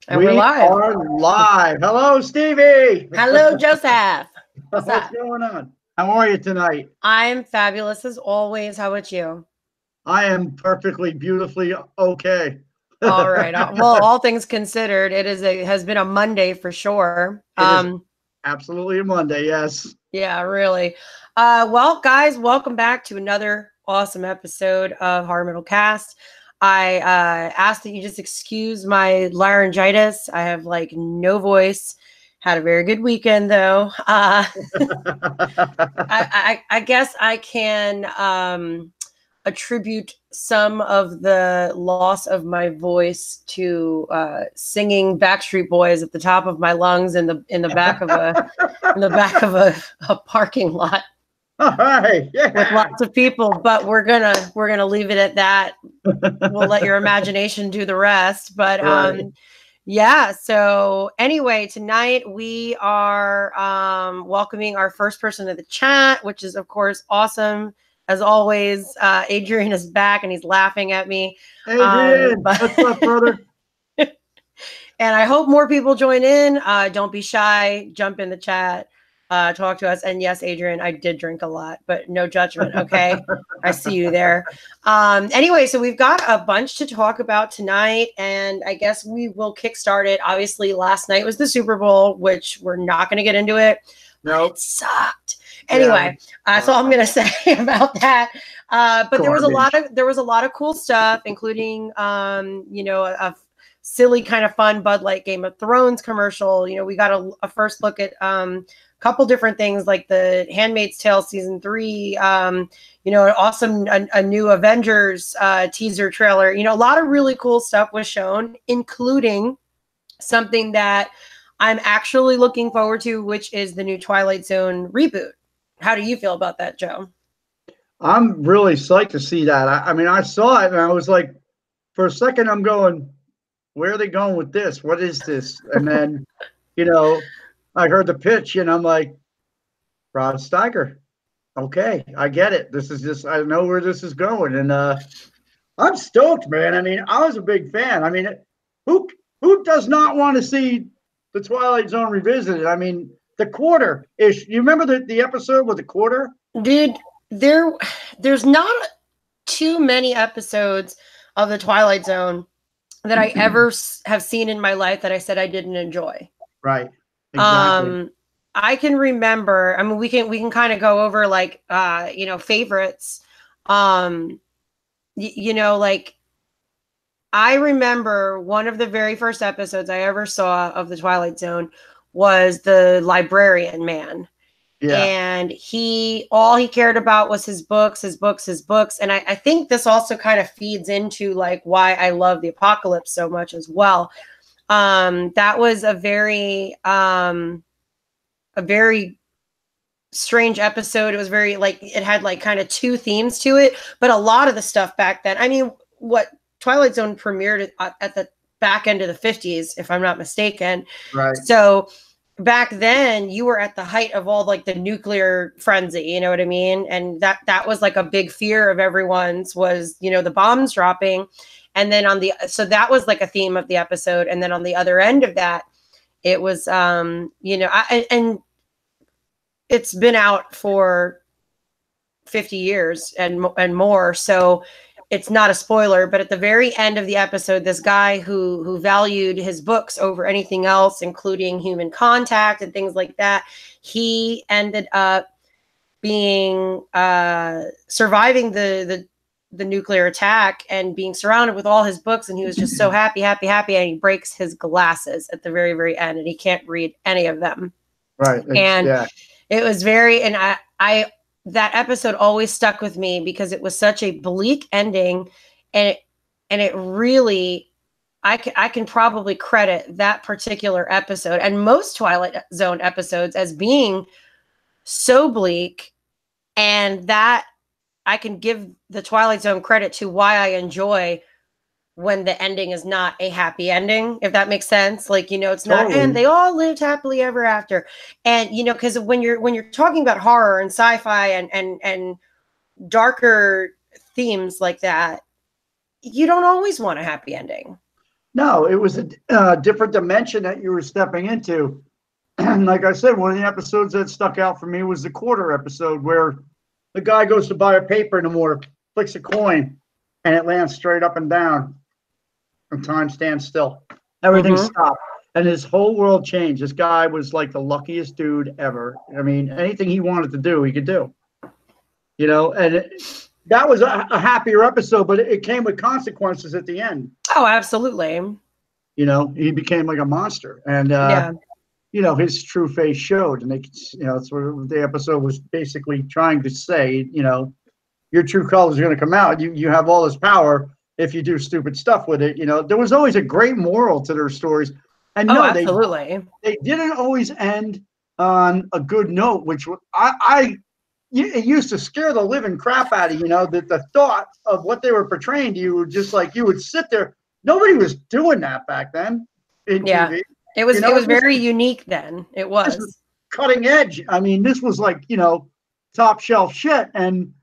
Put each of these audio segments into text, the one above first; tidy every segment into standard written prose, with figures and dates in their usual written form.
And we're We live. are live. Hello, Stevie. Hello, Joseph. What's What's up? going on? How are you tonight? I'm fabulous as always. How about you? I am perfectly, beautifully okay. All right. Well, all things considered, has been a Monday for sure. It is absolutely a Monday, yes. Yeah, really. Well, guys, welcome back to another awesome episode of Horror Middle Cast. I ask that you just excuse my laryngitis. I have like no voice. Had a very good weekend though. I guess I can attribute some of the loss of my voice to singing Backstreet Boys at the top of my lungs in the back of a parking lot All right, with yeah. lots of people. But we're gonna leave it at that. We'll let your imagination do the rest. But Right. yeah. So anyway, tonight we are welcoming our first person to the chat, which is of course awesome. As always, Adrian is back and he's laughing at me. Adrian, But what's up, brother? and I hope more people join in. Don't be shy. Jump in the chat. Talk to us. And yes, Adrian, I did drink a lot, but no judgment. Okay. I see you there. Anyway, so we've got a bunch to talk about tonight, and I guess we will kickstart it. Obviously, last night was the Super Bowl, which we're not going to get into it. Nope. It sucked. Anyway, that's all I'm going to say about that. But there was a lot of cool stuff, including a silly kind of fun Bud Light Game of Thrones commercial. We got a first look at couple different things like the Handmaid's Tale season 3, an awesome a new Avengers teaser trailer. A lot of really cool stuff was shown, including something that I'm actually looking forward to, which is the new Twilight Zone reboot. How do you feel about that, Joe? I'm really psyched to see that. I mean, I saw it and I was like, for a second, I'm going, where are they going with this? What is this? And then, I heard the pitch and I'm like, Rod Steiger. Okay, I get it. This is just, I know where this is going. And I'm stoked, man. I mean, I was a big fan. I mean, who who does not want to see the Twilight Zone revisited? I mean, the quarter ish. You remember the episode with the quarter? Dude, there's not too many episodes of the Twilight Zone that I ever have seen in my life that I said I ddidn't enjoy. Right. Exactly. I can remember, I mean, we can kind of go over like, favorites. Like I remember one of the very first episodes I ever saw of the Twilight Zone was the librarian man. Yeah. And all he cared about was his books, his books, his books. And I think this also kind of feeds into like why I love the apocalypse so much as well. That was a very strange episode. It was very like, it had like kind of two themes to it, but a lot of the stuff back then, I mean, what Twilight Zone premiered at the back end of the 50s, if I'm not mistaken. Right. So back then you were at the height of all like the nuclear frenzy, you know what I mean? And that was like a big fear of everyone's was, the bombs dropping. And then so that was like a theme of the episode. And then on the other end of that, it was, and it's been out for 50 years and more. So it's not a spoiler, but at the very end of the episode, this guy who valued his books over anything else, including human contact and things like that, he ended up being surviving the nuclear attack and being surrounded with all his books, and he was just so happy, and he breaks his glasses at the very, very end, and he can't read any of them. Right. And it was and I that episode always stuck with me because it was such a bleak ending, and it really, I can probably credit that particular episode and most Twilight Zone episodes as being so bleak, and that I can give the Twilight Zone credit to why I enjoy when the ending is not a happy ending, if that makes sense. Like, it's not, and they all lived happily ever after. And, because when you're talking about horror and sci-fi and darker themes like that, you don't always want a happy ending. No, it was a different dimension that you were stepping into. And like I said, one of the episodes that stuck out for me was the quarter episode where the guy goes to buy a paper in the mortar, flicks a coin, and it lands straight up and down, and time stands still. Everything stopped, and his whole world changed. This guy was like the luckiest dude ever. I mean, anything he wanted to do, he could do. You know, and that was a happier episode, but it came with consequences at the end. Oh, absolutely. You know, he became like a monster, and Yeah. you know, his true face showed, and they, you know, that's what the episode was basically trying to say. You know, your true colors are going to come out. You have all this power if you do stupid stuff with it. You know, there was always a great moral to their stories, and Oh, no, absolutely. they didn't always end on a good note, which it used to scare the living crap out of you. You know, that the thought of what they were portraying to you would just like you would sit there. Nobody was doing that back then in Yeah. TV. It was You know, it was very unique then. It was. Cutting edge. I mean, this was like, you know, top shelf shit. And,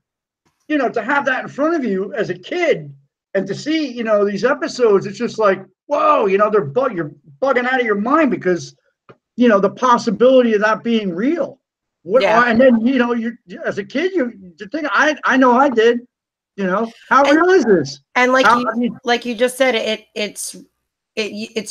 you know, to have that in front of you as a kid and to see, you know, these episodes, it's just like, whoa, you know, you're bugging out of your mind because, you know, the possibility of that being real. And then, you know, you as a kid, you think, I know I did, you know, how real is this? And like you just said, it's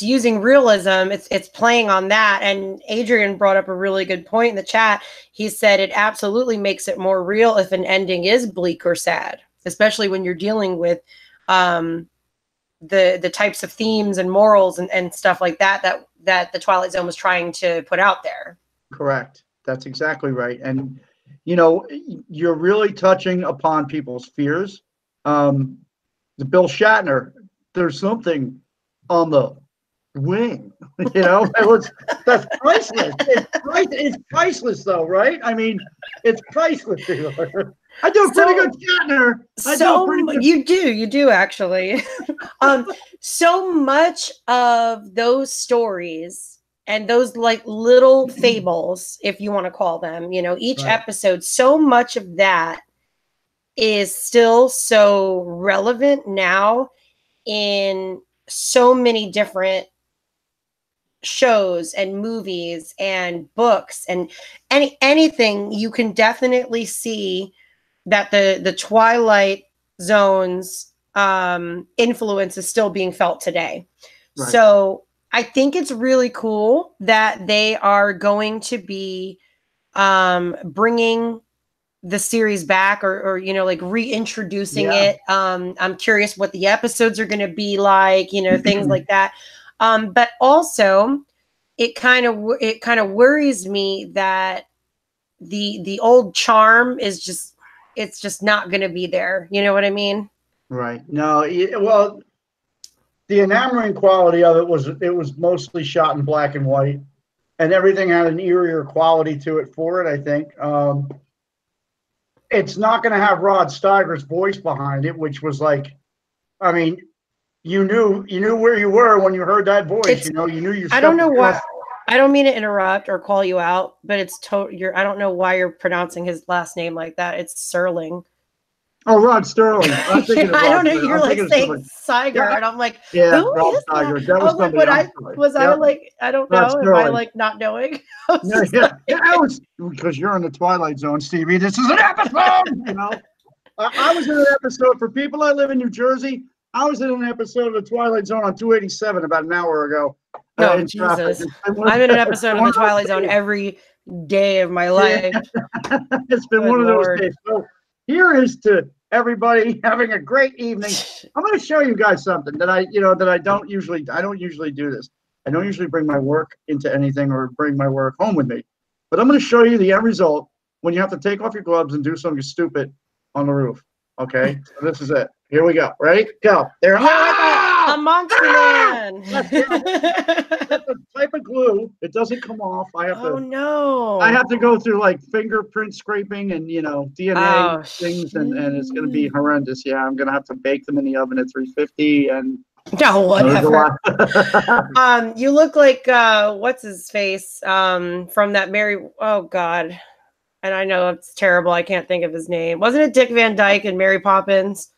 using realism. It's playing on that. And Adrian brought up a really good point in the chat. He said it absolutely makes it more real if an ending is bleak or sad, especially when you're dealing with the types of themes and morals and stuff like that the Twilight Zone was trying to put out there. Correct. That's exactly right. And you know, you're really touching upon people's fears. The Bill Shatner, there's something on the wing, you know, that's priceless. It's priceless though, right? I mean, it's priceless. I do a pretty good Shatner. You do actually. So much of those stories and those like little fables, if you want to call them, you know, each episode, so much of that is still so relevant now in so many different shows and movies and books and anything. You can definitely see that the Twilight Zone's influence is still being felt today. Right. So I think it's really cool that they are going to be bringing the series back or you know, like reintroducing it. I'm curious what the episodes are going to be like, you know, things like that. But also it kind of worries me that the old charm is just not going to be there. You know what I mean? Right. No, well, the enamoring quality of it was mostly shot in black and white, and everything had an eerier quality to it for it, I think. It's not going to have Rod Steiger's voice behind it, which was like, I mean, you knew where you were when you heard that voice. You know, you knew you. I don't know why. I don't mean to interrupt or call you out, but it's I don't know why you're pronouncing his last name like that. It's Serling. Oh, Rod Sterling. I don't know. You're like saying Steiger, and I'm like, yeah, who Rod is Steiger. That was like, I like, I don't know. Am I like not knowing? That was because you're in the Twilight Zone, Stevie. This is an episode. You know, I was in an episode for people that live in New Jersey. I was in an episode of the Twilight Zone on 287 about an hour ago. Oh, Jesus. I'm in an episode of the Twilight Zone every day of my life. Yeah. It's been one of those days. So here is to everybody having a great evening. I'm going to show you guys something that I don't usually do this. I don't usually bring my work into anything or bring my work home with me. But I'm going to show you the end result when you have to take off your gloves and do something stupid on the roof. Okay? So this is it. Here we go. Ready? Go. There. A monster man. That's a type of glue. It doesn't come off. I have to go through like fingerprint scraping and, you know, DNA things, and it's going to be horrendous. Yeah, I'm going to have to bake them in the oven at 350 and. No, whatever. You look like what's his face from that Mary. Oh God, and I know it's terrible. I can't think of his name. Wasn't it Dick Van Dyke and Mary Poppins?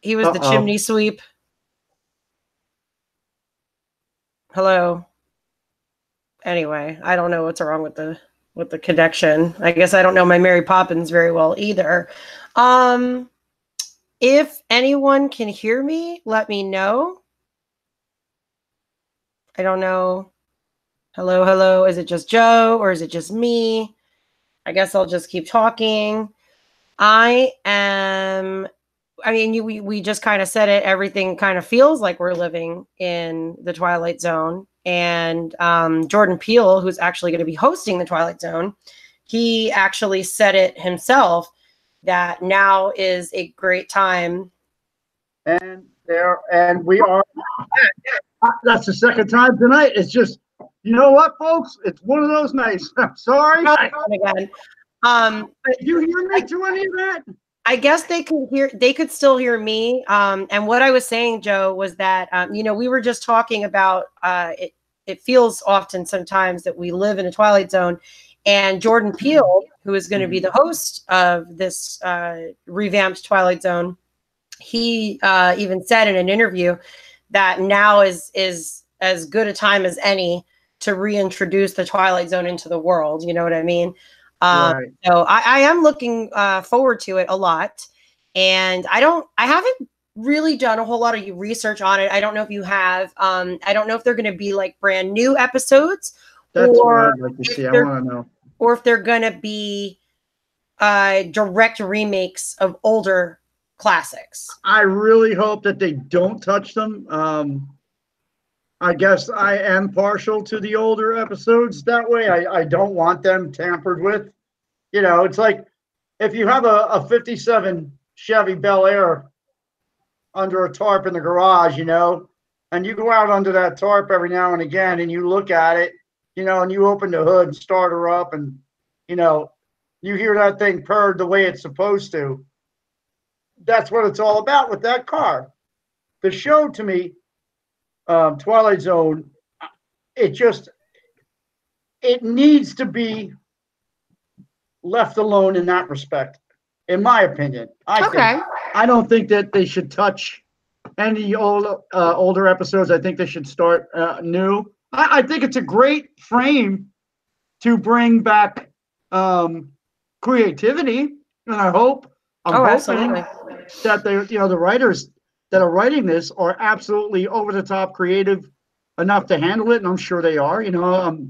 He was the chimney sweep. Hello. Anyway, I don't know what's wrong with the connection. I guess I don't know my Mary Poppins very well either. Um, if anyone can hear me, let me know. I don't know. Hello, hello. Is it just Joe or is it just me? I guess I'll just keep talking. I am I mean, we just kind of said it. Everything kind of feels like we're living in the Twilight Zone. And Jordan Peele, who's actually going to be hosting the Twilight Zone, he actually said it himself that now is a great time. And we are. That's the second time tonight. It's just, you know what, folks? It's one of those nights. I'm sorry. Again. But did you hear me through any of that? I guess they could still hear me. And what I was saying, Joe, was that, we were just talking about, it feels often sometimes that we live in a Twilight Zone, and Jordan Peele, who is going to be the host of this revamped Twilight Zone, he even said in an interview that now is as good a time as any to reintroduce the Twilight Zone into the world. You know what I mean? Right. So I am looking forward to it a lot. And I haven't really done a whole lot of research on it. I don't know if you have. I don't know if they're going to be like brand new episodes. That's what I'd like to see. I want to know. Or if they're going to be direct remakes of older classics. I really hope that they don't touch them. I guess I am partial to the older episodes that way. I don't want them tampered with. You know, it's like if you have a 57 Chevy Bel Air under a tarp in the garage, you know, and you go out under that tarp every now and again and you look at it, you know, and you open the hood and start her up and, you know, you hear that thing purred the way it's supposed to. That's what it's all about with that car. The show, to me, Twilight Zone, it needs to be left alone in that respect, in my opinion. I don't think that they should touch any older episodes. I think they should start new. I think it's a great frame to bring back creativity, and I'm hoping absolutely. that the writers that are writing this are absolutely over the top creative enough to handle it, and I'm sure they are. You know,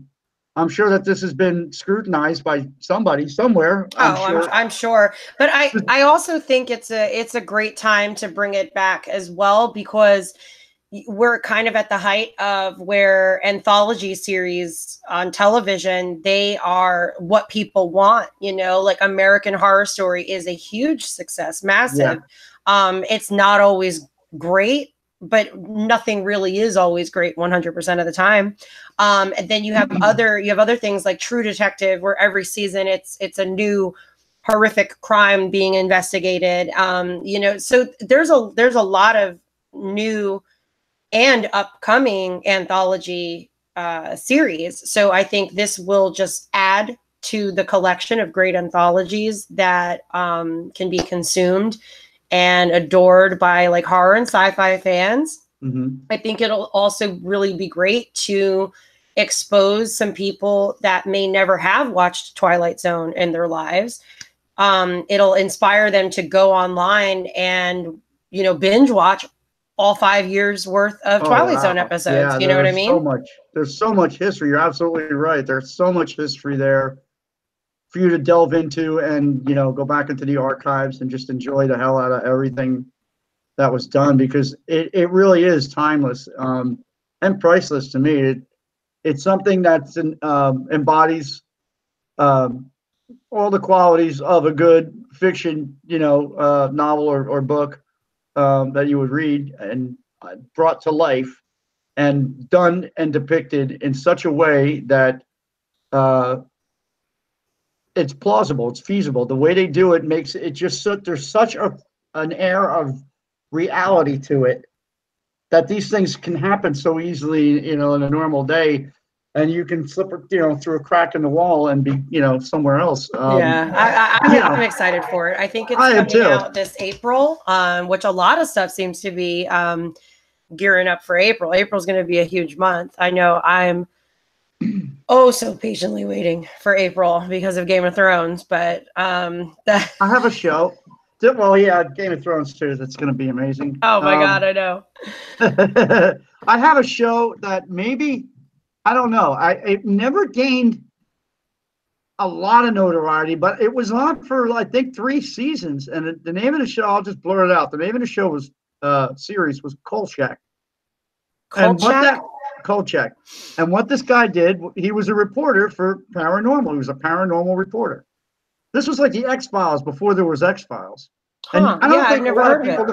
I'm sure that this has been scrutinized by somebody somewhere. I'm sure. But I also think it's a great time to bring it back as well, because we're kind of at the height of where anthology series on television, they are what people want, you know, like American Horror Story is a huge success, massive. Yeah. It's not always great, but nothing really is always great 100% of the time. And then you have other things like True Detective, where every season it's a new horrific crime being investigated. You know, so there's a lot of new and upcoming anthology series. So I think this will just add to the collection of great anthologies that can be consumed and adored by like horror and sci-fi fans. Mm-hmm. I think it'll also really be great to expose some people that may never have watched Twilight Zone in their lives. It'll inspire them to go online and, you know, binge watch all 5 years worth of Twilight Zone episodes. Yeah, you know what I mean? There's so much history. You're absolutely right. There's so much history there for you to delve into and, you know, go back into the archives and just enjoy the hell out of everything that was done, because it really is timeless and priceless to me. It's something that's embodies all the qualities of a good fiction, you know, novel or book that you would read, and brought to life and done and depicted in such a way that it's plausible, it's feasible. The way they do it makes it just there's such an air of reality to it that these things can happen so easily, you know, in a normal day, and you can slip, you know, through a crack in the wall and be, you know, somewhere else. I'm excited for it. I think it's coming out this April, which a lot of stuff seems to be gearing up for April. April's going to be a huge month. I know I'm so patiently waiting for April because of Game of Thrones, but I have a show. Well, yeah, Game of Thrones too. That's going to be amazing. Oh my God, I know. I have a show that maybe, I don't know. It never gained a lot of notoriety, but it was on for I think 3 seasons. And the name of the show, I'll just blur it out. The name of the show was series was Kolchak. Kolchak. And what this guy did, he was a reporter for paranormal. He was a paranormal reporter. This was like the X-Files before there was X-Files. And I don't think a lot of people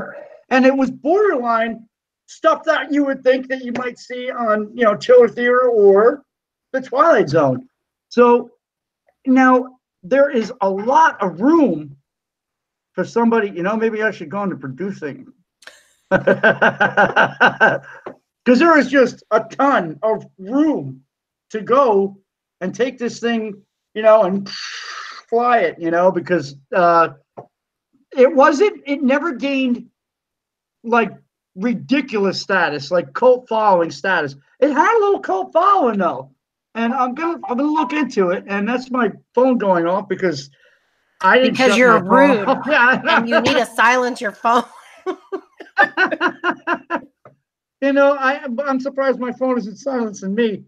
and it was borderline stuff that you would think that you might see on, Chiller Theater or the Twilight Zone. So now there is a lot of room for somebody, maybe I should go into producing. Because there is just a ton of room to go and take this thing, and fly it, because it never gained like ridiculous status, like cult following status. It had a little cult following though. And I'm gonna look into it, and that's my phone going off because I didn't. Because you're rude, and you need to silence your phone. I'm surprised my phone isn't silencing me.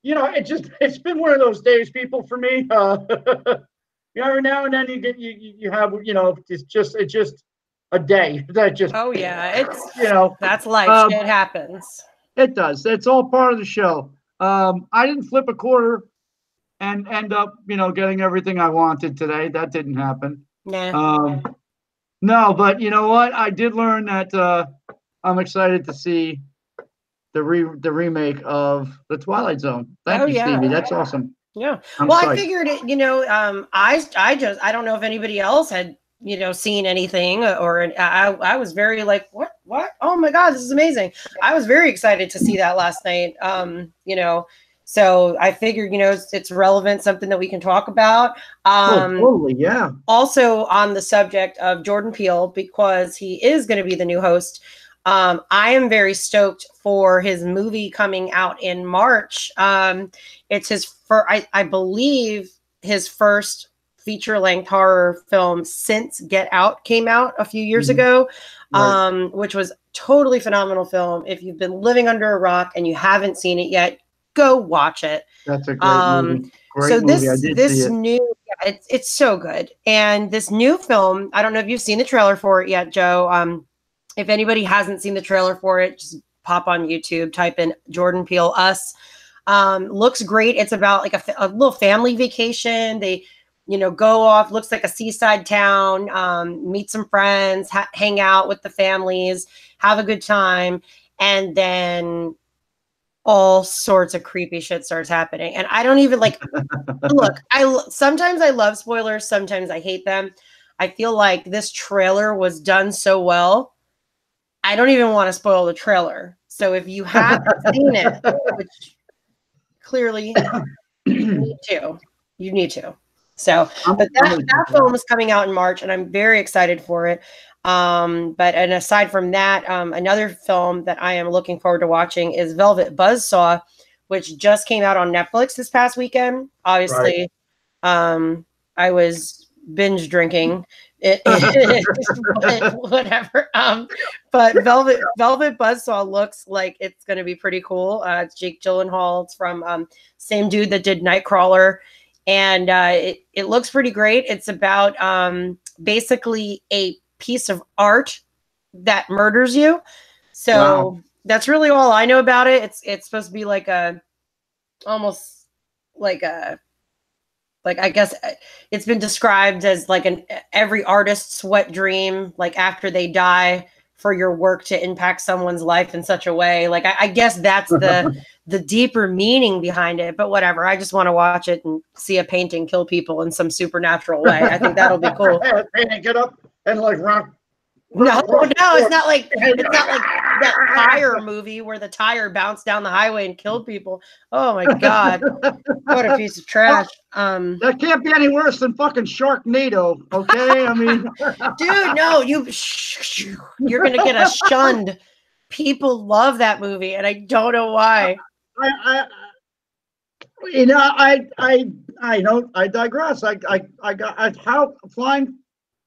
It's been one of those days, people, for me. Every now and then you have, it's just a day that just. Oh yeah, that's life. It happens. It does. It's all part of the show. I didn't flip a quarter and end up, getting everything I wanted today. That didn't happen. Nah. No, but you know what? I did learn that I'm excited to see the remake of the Twilight Zone. Thank you, Stevie. That's awesome. Yeah. I figured it. I don't know if anybody else had seen anything, or I was very like, what? Oh my God, this is amazing. I was very excited to see that last night. So I figured, it's relevant, something that we can talk about. Totally, yeah. Also on the subject of Jordan Peele, because he is going to be the new host. I am very stoked for his movie coming out in March. It's his I believe his first feature-length horror film since Get Out came out a few years ago, which was totally phenomenal film. If you've been living under a rock and you haven't seen it yet, go watch it. That's a great movie. Great movie. This new, it's so good. And this new film, I don't know if you've seen the trailer for it yet, Joe. If anybody hasn't seen the trailer for it, just pop on YouTube, type in Jordan Peele Us. Looks great. It's about like a little family vacation. They, go off, looks like a seaside town, meet some friends, hang out with the families, have a good time. And then all sorts of creepy shit starts happening. And I don't even look, sometimes I love spoilers. Sometimes I hate them. I feel like this trailer was done so well. I don't even want to spoil the trailer. So if you haven't seen it, which clearly you need to. So, but that film is coming out in March, and I'm very excited for it. And aside from that, another film that I am looking forward to watching is Velvet Buzzsaw, which just came out on Netflix this past weekend. Obviously, I was binge drinking it, whatever. But Velvet Buzzsaw looks like it's going to be pretty cool. It's Jake Gyllenhaal. It's from same dude that did Nightcrawler. And it looks pretty great. It's about basically a piece of art that murders you. So that's really all I know about it. It's supposed to be like almost like I guess it's been described as like every artist's wet dream, like after they die, for your work to impact someone's life in such a way. Like, I guess that's the deeper meaning behind it, but whatever. I just want to watch it and see a painting kill people in some supernatural way. I think that'll be cool. Painting, get up and like run. No, it's not like that Tire movie where the tire bounced down the highway and killed people. Oh my God. What a piece of trash. That can't be any worse than fucking Sharknado, okay? I mean, dude, no, you're gonna get a shunned People love that movie, and I don't know why. I you know, I don't. I digress. I got how flying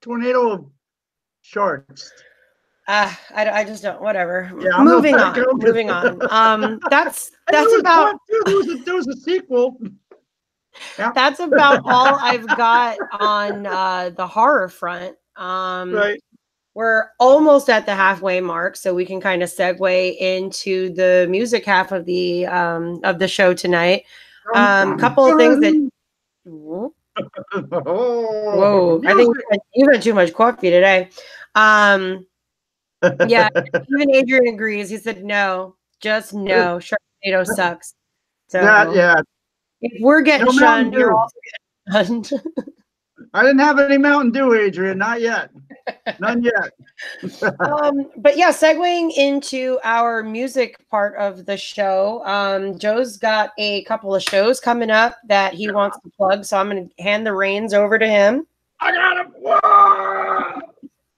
tornado of sharks. I just don't. Whatever. Yeah, I'm not Moving gonna on. go to Moving on. That's and there was about part two. There was a sequel. Yeah. that's about all I've got on the horror front. Right. We're almost at the halfway mark, so we can kind of segue into the music half of the show tonight. Couple of things that. Oh, Whoa! I think you've had too much coffee today. Yeah, even Adrian agrees. He said no, just no. Sharknado sucks. So yeah. if we're getting No Mountain shunned, you're Dew. also getting shunned. I didn't have any Mountain Dew, Adrian. Not yet. None yet. But yeah, segueing into our music part of the show, Joe's got a couple of shows coming up that he wants to plug, so I'm going to hand the reins over to him. I got him. Whoa!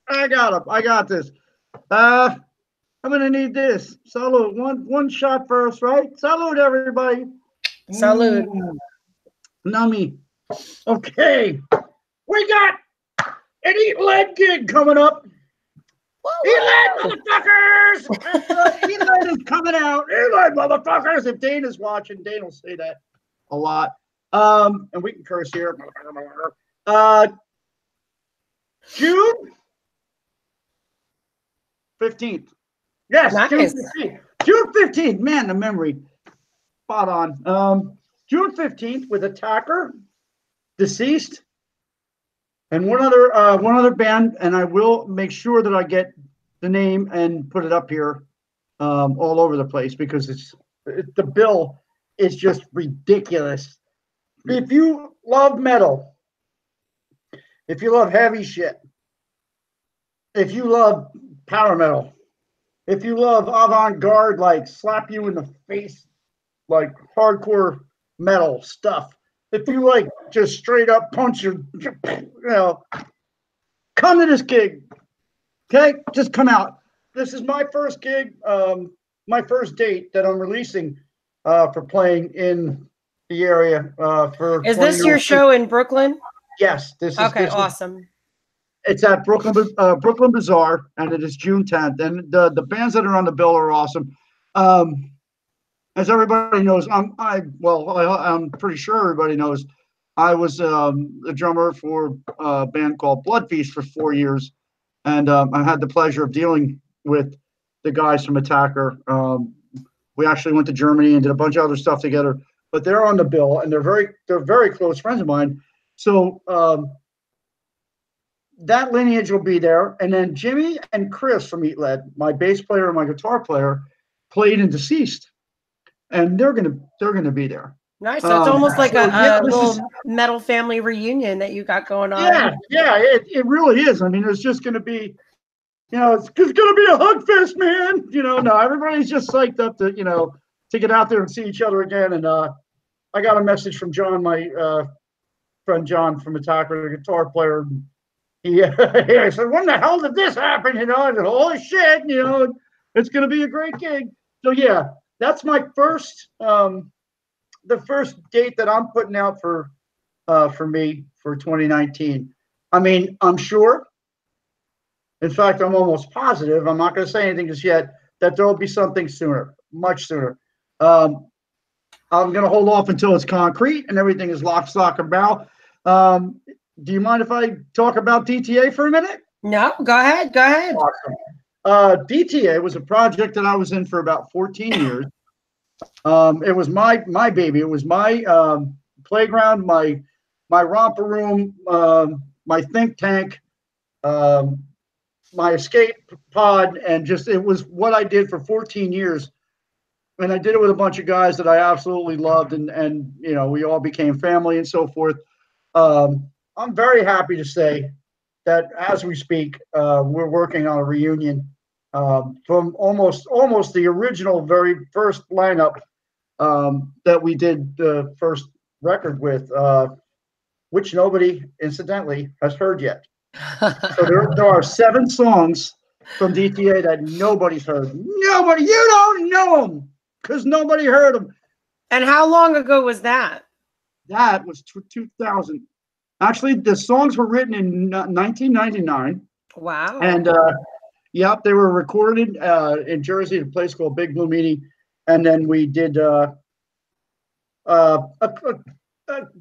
I got him. I got this. I'm gonna need this. Salute. One shot first, right? Salute, everybody. Salute. Nummy. Okay. We got an Eat Lead gig coming up. Eat Lead, motherfuckers! Eat Lead is coming out. Eat Lead, motherfuckers! If Dana's watching, Dana will say that a lot. And we can curse here. June 15th. Yes, nice. June 15th. June 15th. Man, the memory. Spot on. June 15th with Attacker, Deceased, and one other band, and I will make sure that I get the name and put it up here all over the place because the bill is just ridiculous. If you love metal, if you love heavy shit, if you love power metal, if you love avant-garde, like slap you in the face, like hardcore metal stuff, if you like just straight up punch you know, come to this gig. Okay, just come out. This is my first gig, my first date that I'm releasing for playing in the area. Is this your show in Brooklyn? Yes, this is okay. This awesome. It's at Brooklyn Bazaar, and it is June 10th. And the bands that are on the bill are awesome. As everybody knows, I'm pretty sure everybody knows, I was the drummer for a band called Blood Feast for 4 years, and I had the pleasure of dealing with the guys from Attacker. We actually went to Germany and did a bunch of other stuff together. But they're on the bill, and they're very close friends of mine. So that lineage will be there. And then Jimmy and Chris from Eat Lead, my bass player and my guitar player, played in Deceased, and they're gonna be there. Nice. So it's almost like a little metal family reunion that you got going on. Yeah, it really is. I mean, there's just gonna be, it's gonna be a hug fest, man. No, everybody's just psyched up to get out there and see each other again. And I got a message from John, my friend John from Attacker, the guitar player. He said, when the hell did this happen? I said, holy shit, it's going to be a great gig. So yeah, that's my first, the first date that I'm putting out for me for 2019. I mean, I'm sure. In fact, I'm almost positive. I'm not going to say anything just yet that there will be something sooner, much sooner. I'm going to hold off until it's concrete and everything is lock, stock, and barrel. Do you mind if I talk about DTA for a minute? No, go ahead. Go ahead. Awesome. DTA was a project that I was in for about 14 years. It was my baby. It was my playground, my romper room, my think tank, my escape pod, and it was what I did for 14 years. And I did it with a bunch of guys that I absolutely loved, and we all became family and so forth. I'm very happy to say that as we speak, we're working on a reunion from almost the original very first lineup that we did the first record with, which nobody, incidentally, has heard yet. So there are 7 songs from DTA that nobody's heard. Nobody, you don't know them because nobody heard them. And how long ago was that? That was 2000. Actually, the songs were written in 1999. Wow. And yep, they were recorded in Jersey at a place called Big Blue Meanie. And then we did a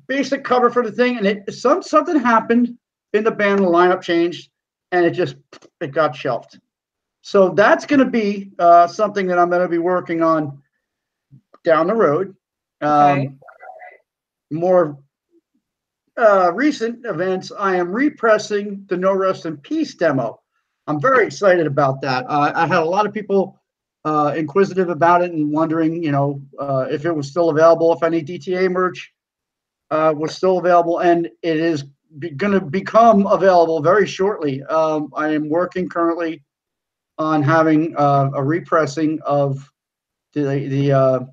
basic cover for the thing. And something happened in the band, the lineup changed, and it got shelved. So that's going to be something that I'm going to be working on down the road. Okay. More recent events, I am repressing the No Rest in Peace demo. I'm very excited about that. I had a lot of people inquisitive about it and wondering, if it was still available, if any DTA merch was still available, and it is going to become available very shortly. I am working currently on having a repressing of the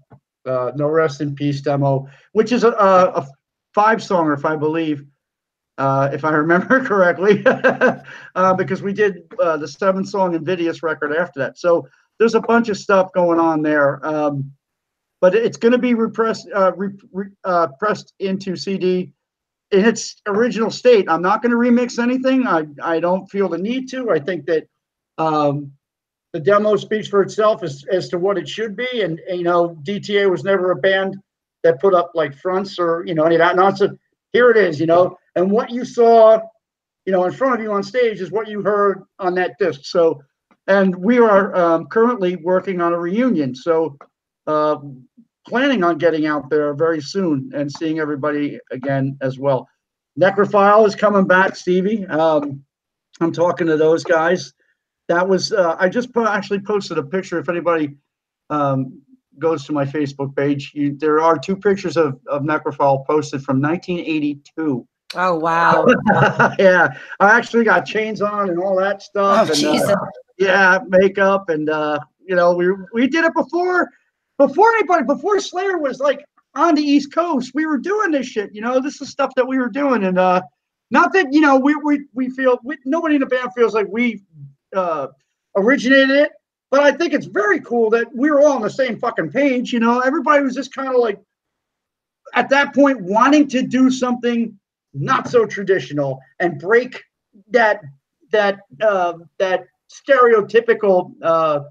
No Rest in Peace demo, which is a 5-songer, if I believe, if I remember correctly, because we did the 7-song Invidious record after that. So there's a bunch of stuff going on there, but it's going to be pressed into CD in its original state. I'm not going to remix anything. I don't feel the need to. I think that the demo speaks for itself as to what it should be. And DTA was never a band that put up like fronts or, any of that nonsense. Here it is, and what you saw, in front of you on stage is what you heard on that disc. So, and we are currently working on a reunion. So, planning on getting out there very soon and seeing everybody again as well. Necrophile is coming back, Stevie. I'm talking to those guys. That was I just actually posted a picture. If anybody goes to my Facebook page, there are 2 pictures of Necrophile posted from 1982. Oh wow! Yeah, I actually got chains on and all that stuff. Oh Jesus! Yeah, makeup and we did it before Slayer was like on the East Coast. We were doing this shit. This is stuff that we were doing, and not that we feel nobody in the band feels like we originated it, but I think it's very cool that we were all on the same fucking page. Everybody was just kind of like at that point wanting to do something not so traditional and break that stereotypical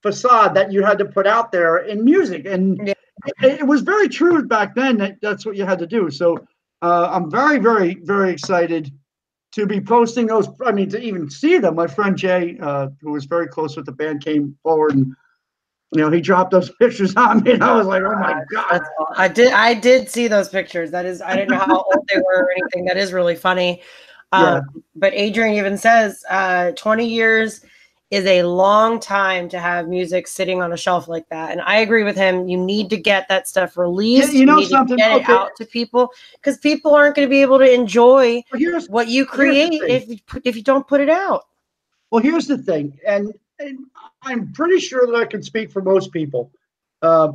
facade that you had to put out there in music. And it was very true back then that's what you had to do. So I'm very, very, very excited to be posting those. I mean, to even see them. My friend Jay, who was very close with the band, came forward and he dropped those pictures on me, and I was like, "Oh my god!" I did see those pictures. That is, I didn't know how old they were or anything. That is really funny. Yeah. But Adrian even says 20 years is a long time to have music sitting on a shelf like that. And I agree with him. You need to get that stuff released. You need something, to get it out to people, because people aren't going to be able to enjoy what you create if you don't put it out. Well, here's the thing, and I'm pretty sure that I can speak for most people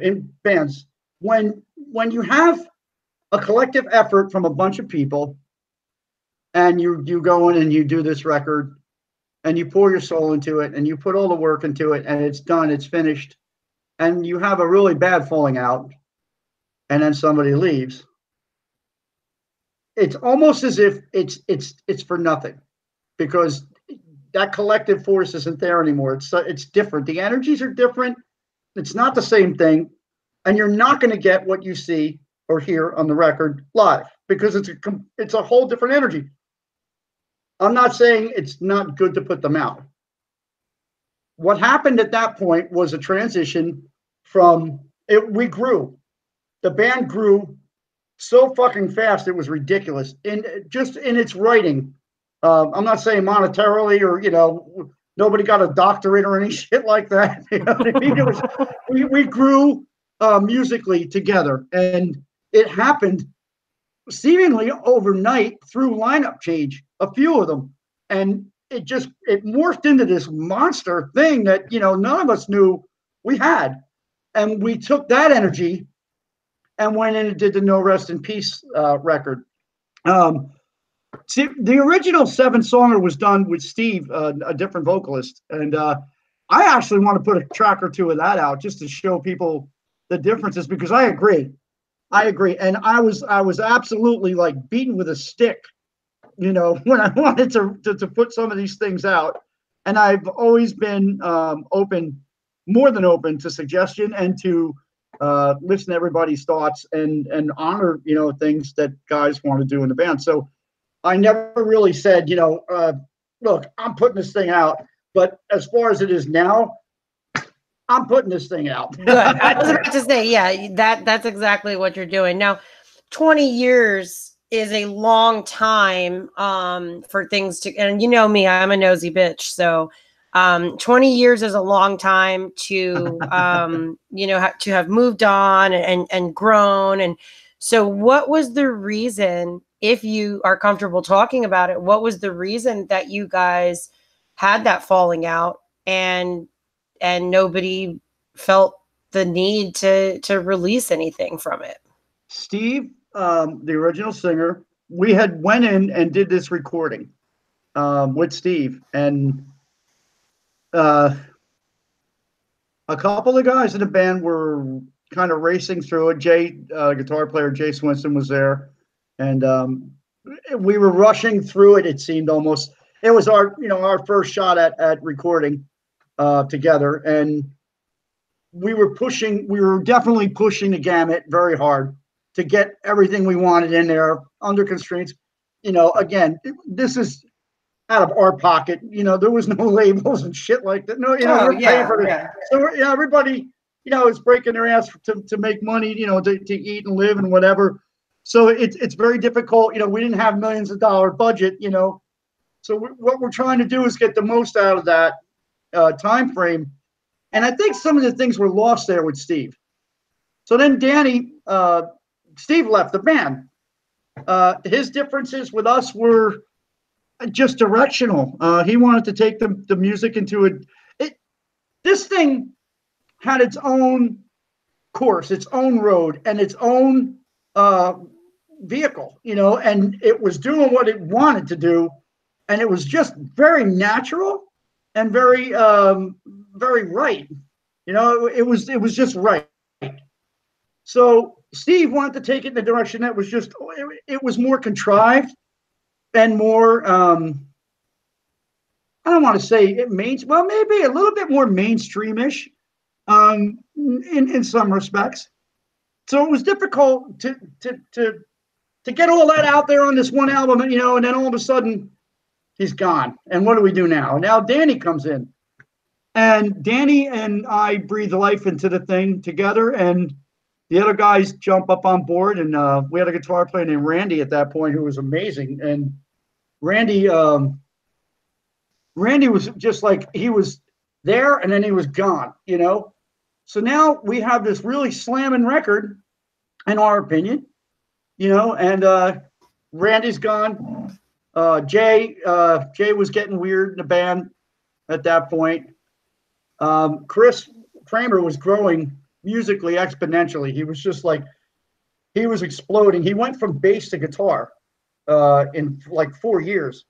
in bands. When you have a collective effort from a bunch of people, and you go in and you do this record, and you pour your soul into it, and you put all the work into it, and it's done, it's finished, and you have a really bad falling out, and then somebody leaves, it's almost as if it's for nothing, because that collective force isn't there anymore. It's different. The energies are different. It's not the same thing, and you're not going to get what you see or hear on the record live, because it's a whole different energy. I'm not saying it's not good to put them out. What happened at that point was a transition from it. We grew. The band grew so fucking fast, it was ridiculous. Just in its writing. I'm not saying monetarily or, nobody got a doctorate or any shit like that. You know what I mean? We grew musically together, and it happened seemingly overnight through lineup change, a few of them. And it morphed into this monster thing that, none of us knew we had. And we took that energy and went in and did the No Rest in Peace record. See, the original 7-songer was done with Steve, a different vocalist, and I actually want to put a track or two of that out just to show people the differences because I agree. I agree, and I was absolutely like beaten with a stick, when I wanted to put some of these things out, and I've always been open, more than open to suggestion and to listen to everybody's thoughts and honor things that guys want to do in the band. So I never really said, look, I'm putting this thing out, but as far as it is now, I'm putting this thing out. Good. I was about to say, yeah, that's exactly what you're doing. Now, 20 years is a long time for things to, and you know me, I'm a nosy bitch. So 20 years is a long time to, to have moved on and grown. And so what was the reason, if you are comfortable talking about it, what was the reason that you guys had that falling out and nobody felt the need to release anything from it? Steve, the original singer, we had went in and did this recording with Steve, and a couple of guys in the band were kind of racing through it. Guitar player Jay Swinson was there, and we were rushing through it. It seemed almost. It was our first shot at recording together, and we were definitely pushing the gamut very hard to get everything we wanted in there under constraints. Again, this is out of our pocket. There was no labels and shit like that. No, we're paying for it. Yeah. So everybody, is breaking their ass to make money, to eat and live and whatever. So it's very difficult. We didn't have millions of dollar budget, So what we're trying to do is get the most out of that time frame. And I think some of the things were lost there with Steve. So then Steve left the band. His differences with us were just directional. He wanted to take the music into this thing had its own course, its own road, and its own vehicle, and it was doing what it wanted to do. And it was just very natural and very, very right. It was just right. So Steve wanted to take it in the direction that was just, it was more contrived and more, I don't want to say it well, maybe a little bit more mainstreamish in some respects. So it was difficult to get all that out there on this one album, and then all of a sudden he's gone. And what do we do now? Now Danny comes in, and Danny and I breathe life into the thing together, and the other guys jump up on board. And we had a guitar player named Randy at that point who was amazing. And Randy was just like, he was there and then he was gone, So now we have this really slamming record, in our opinion, and Randy's gone. Jay was getting weird in the band at that point. Chris Kramer was growing musically exponentially. He was just like, he was exploding. He went from bass to guitar in like 4 years.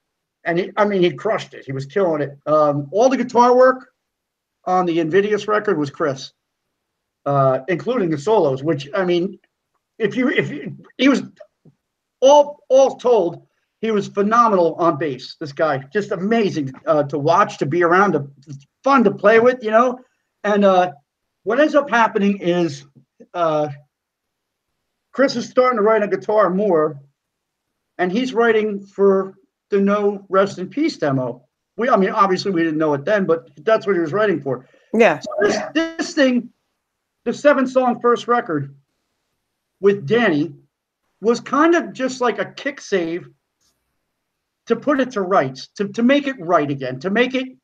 And he crushed it. He was killing it. All the guitar work on the Invidious record was Chris, including the solos, which, if he was all told, he was phenomenal on bass. This guy, just amazing to watch, to be around, fun to play with, And what ends up happening is Chris is starting to write on guitar more, and he's writing for the No Rest in Peace demo. Obviously we didn't know it then, but that's what he was writing for. Yeah. So this thing, the 7-song first record with Danny, was kind of just like a kick save to put it to rights, to make it right again, to make it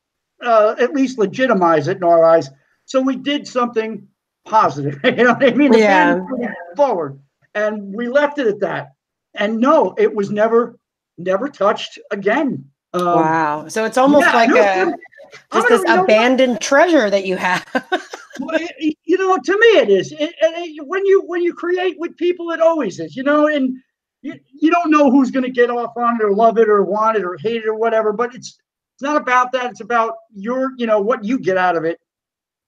at least legitimize it in our eyes. So we did something positive. You know what I mean? The band moved forward, and we left it at that. And no, it was never touched again. Wow. So it's almost like just this abandoned treasure that you have. Well, to me it is. When you create with people, it always is. And you don't know who's going to get off on it or love it or want it or hate it or whatever, but it's not about that. It's about your, what you get out of it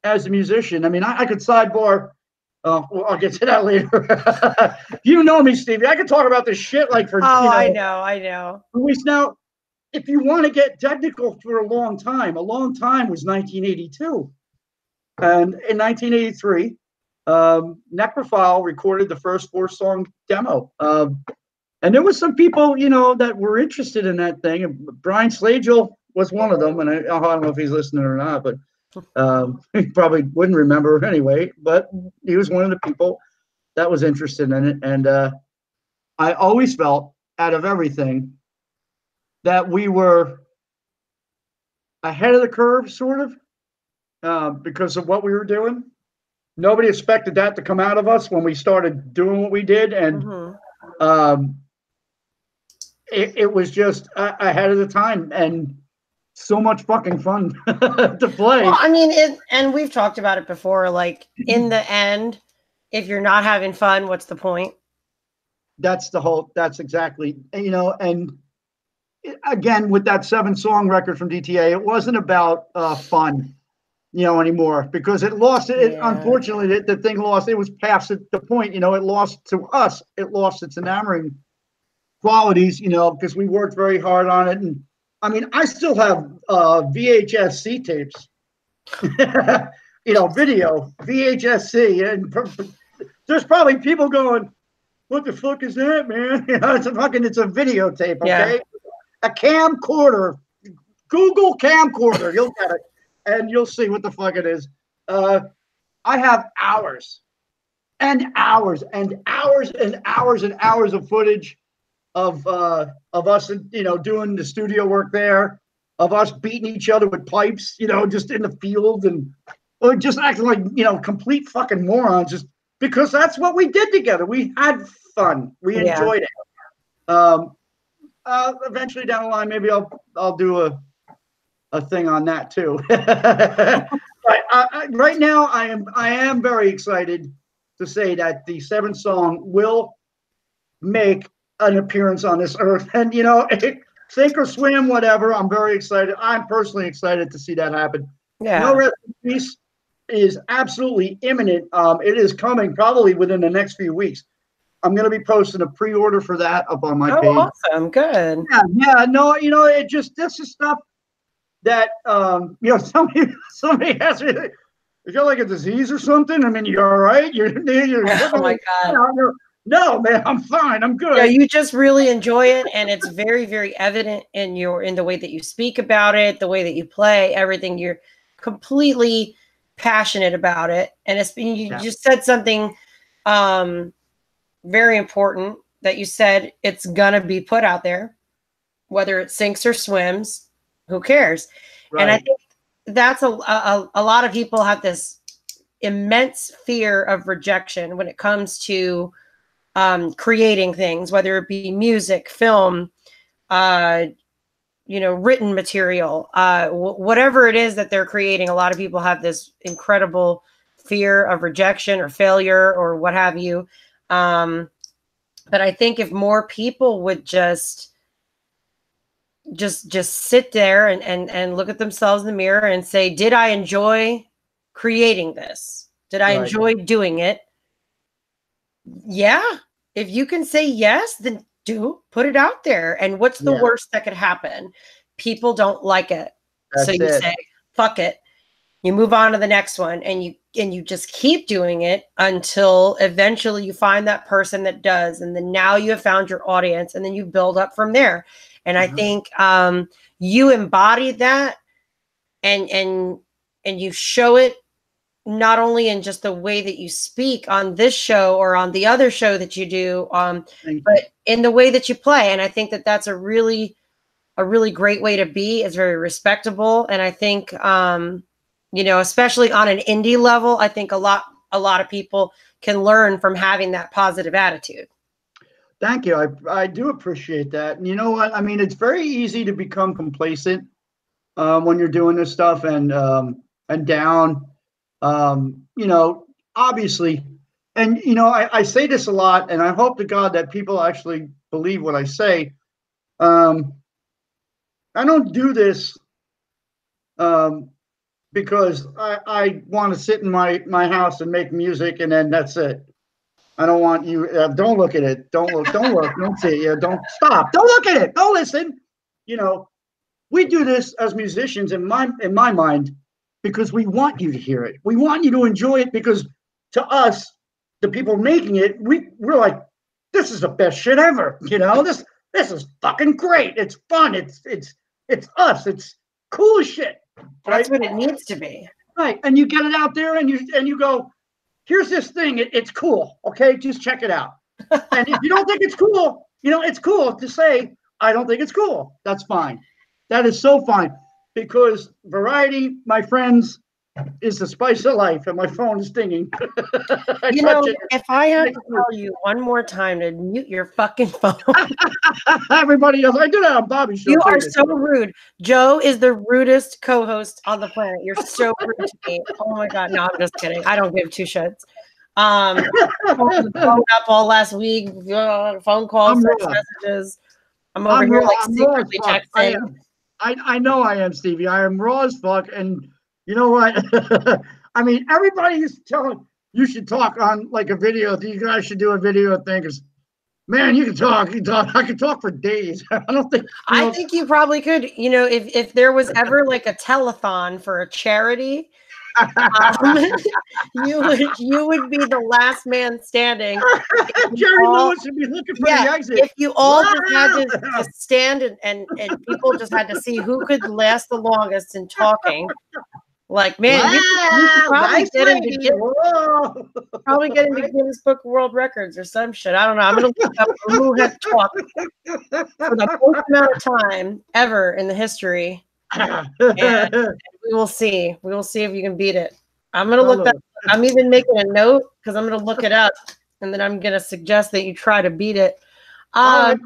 as a musician. I mean, I could sidebar. Well, I'll get to that later. You know me, Stevie. I could talk about this shit like for I know. weeks now. If you want to get technical for a long time was 1982, and in 1983, Necrophile recorded the first 4-song demo. And there was some people, that were interested in that thing. And Brian Slagel was one of them, and I don't know if he's listening or not, but he probably wouldn't remember anyway. But he was one of the people that was interested in it. And I always felt, out of everything, that we were ahead of the curve, sort of, because of what we were doing. Nobody expected that to come out of us when we started doing what we did, and it was just ahead of the time and so much fucking fun to play. Well, I mean, and we've talked about it before. Like, in the end, if you're not having fun, what's the point? That's exactly, and again, with that 7-song record from DTA, it wasn't about fun, anymore, because it lost it. Yeah. Unfortunately, the thing lost. It was past the point. It lost to us. It lost its enamoring qualities, because we worked very hard on it. And I mean, I still have VHS-C tapes, video VHS-C, and there's probably people going, "What the fuck is that, man?" It's a videotape, okay? Yeah. A camcorder. Google camcorder. You'll get it, and you'll see what the fuck it is. I have hours and hours and hours and hours and hours of footage of us, doing the studio work there, of us beating each other with pipes, just in the field, and just acting like, complete fucking morons, just because that's what we did together. We had fun. We enjoyed it. Eventually down the line, maybe I'll do a thing on that too. But right now, I am very excited to say that the 7-song will make an appearance on this earth, and sink or swim, whatever. I'm very excited. I'm personally excited to see that happen. Yeah. No Rest in Peace is absolutely imminent. It is coming probably within the next few weeks. I'm going to be posting a pre-order for that up on my page. Awesome. Good. Yeah. No, this is stuff that, somebody asked me, you got like a disease or something? I mean, you're all right? You're oh my God. No, man, I'm fine. I'm good. Yeah, you just really enjoy it, and it's very, very evident in the way that you speak about it, the way that you play, everything. You're completely passionate about it, and you just said something very important, that you said it's gonna be put out there, whether it sinks or swims. Who cares? Right. And I think that's a lot of people have this immense fear of rejection when it comes to creating things, whether it be music, film, written material, whatever it is that they're creating. A lot of people have this incredible fear of rejection or failure or what have you. But I think if more people would just sit there and look at themselves in the mirror and say, did I enjoy creating this? Did I enjoy doing it? Yeah. If you can say yes, then put it out there. And what's the worst that could happen? People don't like it. So you say, fuck it. You move on to the next one, and you just keep doing it until eventually you find that person that does. And then now you have found your audience, and then you build up from there. And I think you embody that, and you show it not only in just the way that you speak on this show or on the other show that you do, but in the way that you play. And I think that that's a really great way to be. It's very respectable. And I think, especially on an indie level, I think a lot of people can learn from having that positive attitude. Thank you. I do appreciate that. And you know what? I mean, it's very easy to become complacent when you're doing this stuff and down. Obviously, and you know, I say this a lot, and I hope to God that people actually believe what I say. Um, I don't do this um, because I want to sit in my house and make music, and then that's it. I don't want you. Don't look at it. Don't look. Don't look. Don't see it. Yeah. Don't stop. Don't look at it. Don't listen. You know, we do this as musicians in my mind because we want you to hear it. We want you to enjoy it because to us, the people making it, we're like, this is the best shit ever. You know, this is fucking great. It's fun. It's us. It's cool as shit. That's Right. what it needs to be. Right. And you get it out there and you go, here's this thing. It's cool. Okay. Just check it out. And if you don't think it's cool, you know, it's cool to say, I don't think it's cool. That's fine. That is so fine because variety, my friends, is the spice of life. And my phone is dinging. You know, if I had to tell you one more time to mute your fucking phone. Everybody else, I do that on Bobby's show. You are so rude. Joe is the rudest co-host on the planet. You're so rude to me. Oh my God. No, I'm just kidding. I don't give two shits. Phone up all last week, phone calls, text messages. I'm over here like secretly texting. I know I am, Stevie. I am raw as fuck. And you know what? I mean, everybody is telling you should talk on like a video. You guys should do a video thing. Because man, you can talk. I can talk for days. I don't think. I think you probably could. You know, if there was ever like a telethon for a charity, you would be the last man standing. Jerry Lewis would be looking for the exit. If you all just had to stand and people just had to see who could last the longest in talking. Like, man, you could probably get into Guinness Book of World Records or some shit. I don't know. I'm gonna look up who has talked for the most amount of time ever in the history. And we will see. We will see if you can beat it. I'm gonna look that up. I'm even making a note because I'm gonna look it up and then I'm gonna suggest that you try to beat it. But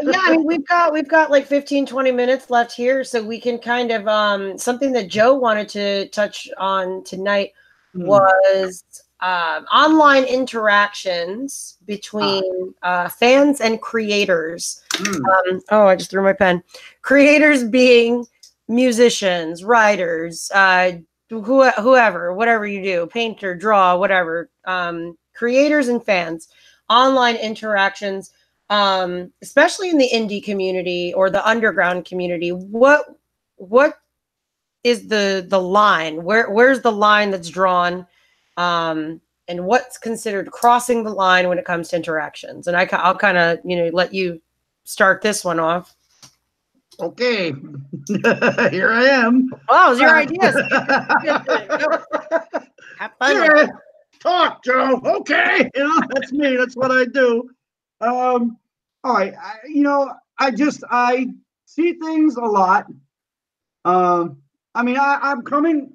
yeah, I mean, we've got like 15-20 minutes left here, so we can kind of something that Joe wanted to touch on tonight was online interactions between fans and creators. I just threw my pen. Creators being musicians, writers, whoever, whatever you do, painter, draw, whatever. Creators and fans, online interactions, especially in the indie community or the underground community. What is the line? Where's the line that's drawn? And what's considered crossing the line when it comes to interactions? And I'll kind of, let you start this one off. Okay. Here I am. Oh, it was your ideas. Have fun. Yeah. Talk, Joe. Okay. That's me. That's what I do. All right. I see things a lot. I mean, I'm coming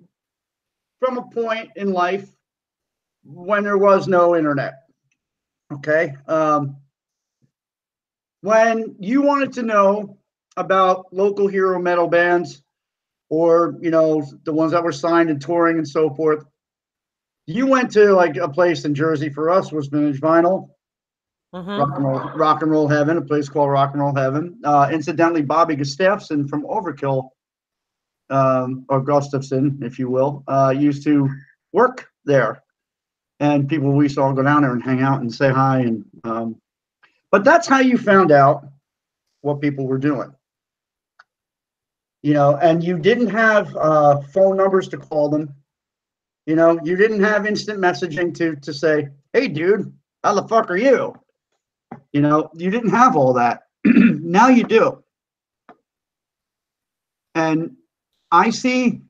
from a point in life when there was no internet. Okay. When you wanted to know about local hero metal bands or, the ones that were signed and touring and so forth, you went to like a place in Jersey. For us was Vintage Vinyl, rock and roll heaven, a place called Rock and Roll Heaven. Incidentally, Bobby Gustafson from Overkill, or Gustafson, if you will, used to work there. And people, we used to all go down there and hang out and say hi. And but that's how you found out what people were doing. And you didn't have phone numbers to call them. You didn't have instant messaging to say, hey, dude, how the fuck are you? You didn't have all that. Now you do. And I see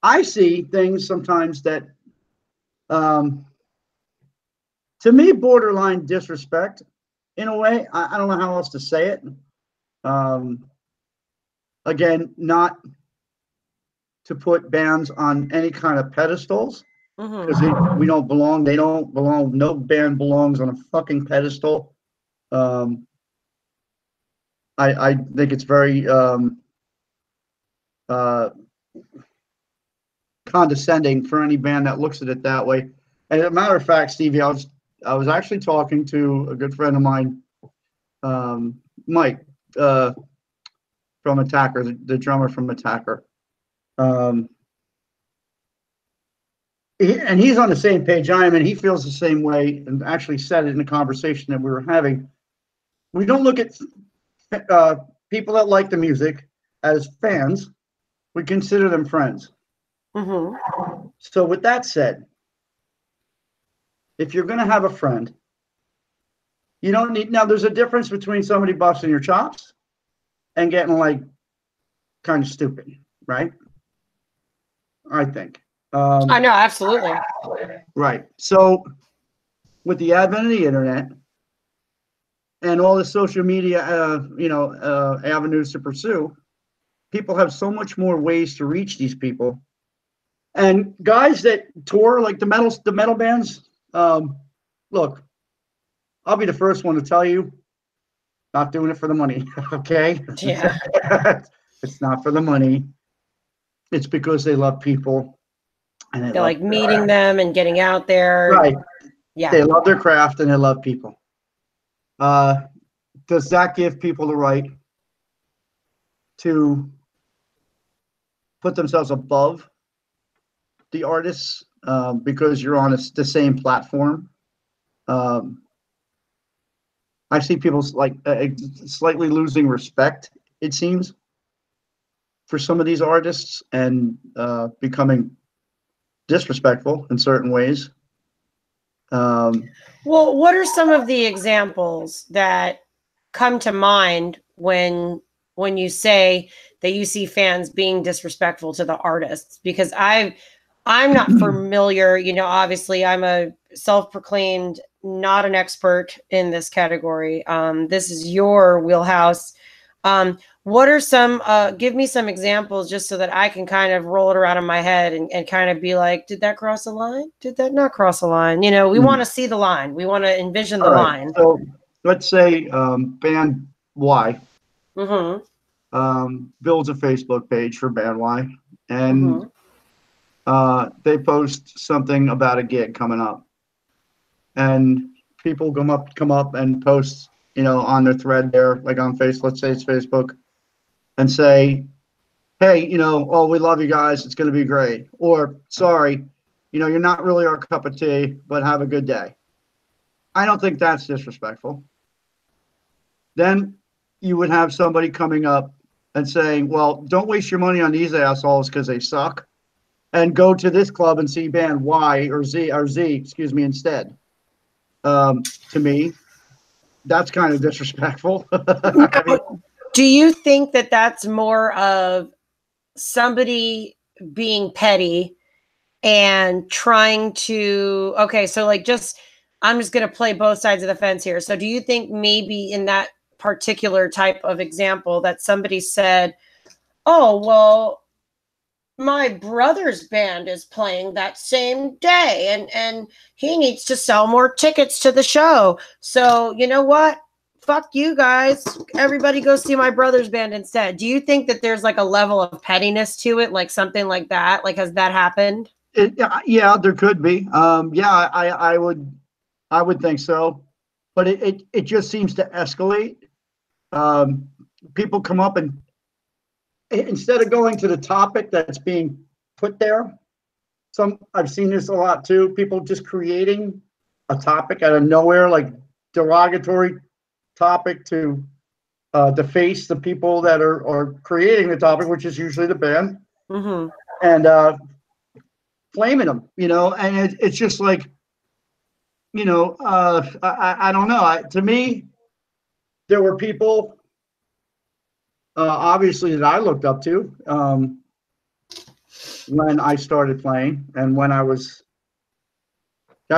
things sometimes that, to me, borderline disrespect in a way. I don't know how else to say it. Again, not to put bands on any kind of pedestals because we don't belong. They don't belong. No band belongs on a fucking pedestal. I think it's very condescending for any band that looks at it that way. And as a matter of fact, Stevie, I was actually talking to a good friend of mine, Mike, from Attacker, the drummer from Attacker. And he's on the same page I am, and he feels the same way, and actually said it in the conversation that we were having. We don't look at people that like the music as fans. We consider them friends. Mm-hmm. So with that said, if you're going to have a friend, you don't need, now there's a difference between somebody busting your chops and getting like kind of stupid, right? I think. I know, absolutely. Right. So with the advent of the internet and all the social media, avenues to pursue, people have so much more ways to reach these people. And guys that tour, like the metal bands, look, I'll be the first one to tell you, not doing it for the money. Okay. Yeah. It's not for the money. It's because they love people and They like meeting them and getting out there. Right. Yeah. They love their craft and they love people. Does that give people the right to put themselves above the artists because you're on the same platform? I see people like slightly losing respect, it seems, for some of these artists and becoming disrespectful in certain ways. Well, what are some of the examples that come to mind when you say that you see fans being disrespectful to the artists? Because I'm not familiar, obviously I'm a self-proclaimed not an expert in this category. This is your wheelhouse. What are some, give me some examples just so that I can kind of roll it around in my head and kind of be like, did that cross a line? Did that not cross a line? We want to see the line. We want to envision the line. So let's say band Y Mm-hmm. builds a Facebook page for band Y, and they post something about a gig coming up. And people come up and post, on their thread there, like on Facebook, let's say it's Facebook, and say, hey, oh, we love you guys. It's going to be great. Or, sorry, you're not really our cup of tea, but have a good day. I don't think that's disrespectful. Then you would have somebody coming up and saying, well, don't waste your money on these assholes because they suck, and go to this club and see band Y or Z, instead. To me, that's kind of disrespectful. I mean, do you think that that's more of somebody being petty and trying to, okay, so like I'm just going to play both sides of the fence here. So do you think maybe in that particular type of example that somebody said, oh, well, my brother's band is playing that same day and he needs to sell more tickets to the show. So you know what? Fuck you guys. Everybody go see my brother's band instead. Do you think that there's like a level of pettiness to it? Like something like that? Like, has that happened? Yeah, there could be. Yeah, I would think so. But it just seems to escalate. People come up and instead of going to the topic that's being put there, I've seen this a lot too. People just creating a topic out of nowhere, like derogatory topic to deface the people that are creating the topic, which is usually the band, and flaming them, and it's just like, I don't know. To me, there were people obviously that I looked up to when I started playing, and when I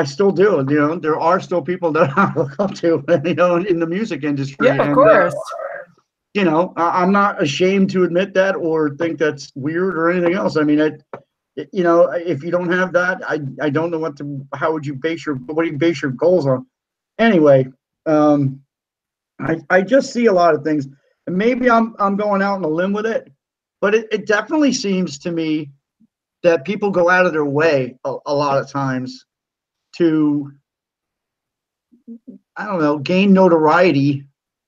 still do. There are still people that I look up to, in the music industry. Yeah, of course. I'm not ashamed to admit that or think that's weird or anything else. I mean, if you don't have that, I don't know how would you base your goals on? Anyway, I just see a lot of things, and maybe I'm going out on a limb with it, but it definitely seems to me that people go out of their way a lot of times to, I don't know, gain notoriety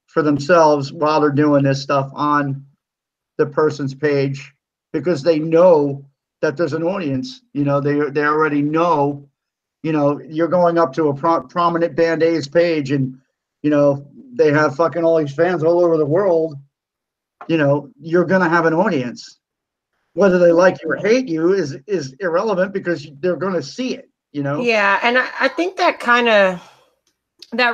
for themselves while they're doing this stuff on the person's page, because they know that there's an audience. They already know. You're going up to a prominent band A's page, and they have fucking all these fans all over the world. You're gonna have an audience. Whether they like you or hate you is irrelevant, because they're gonna see it. Yeah, and I think that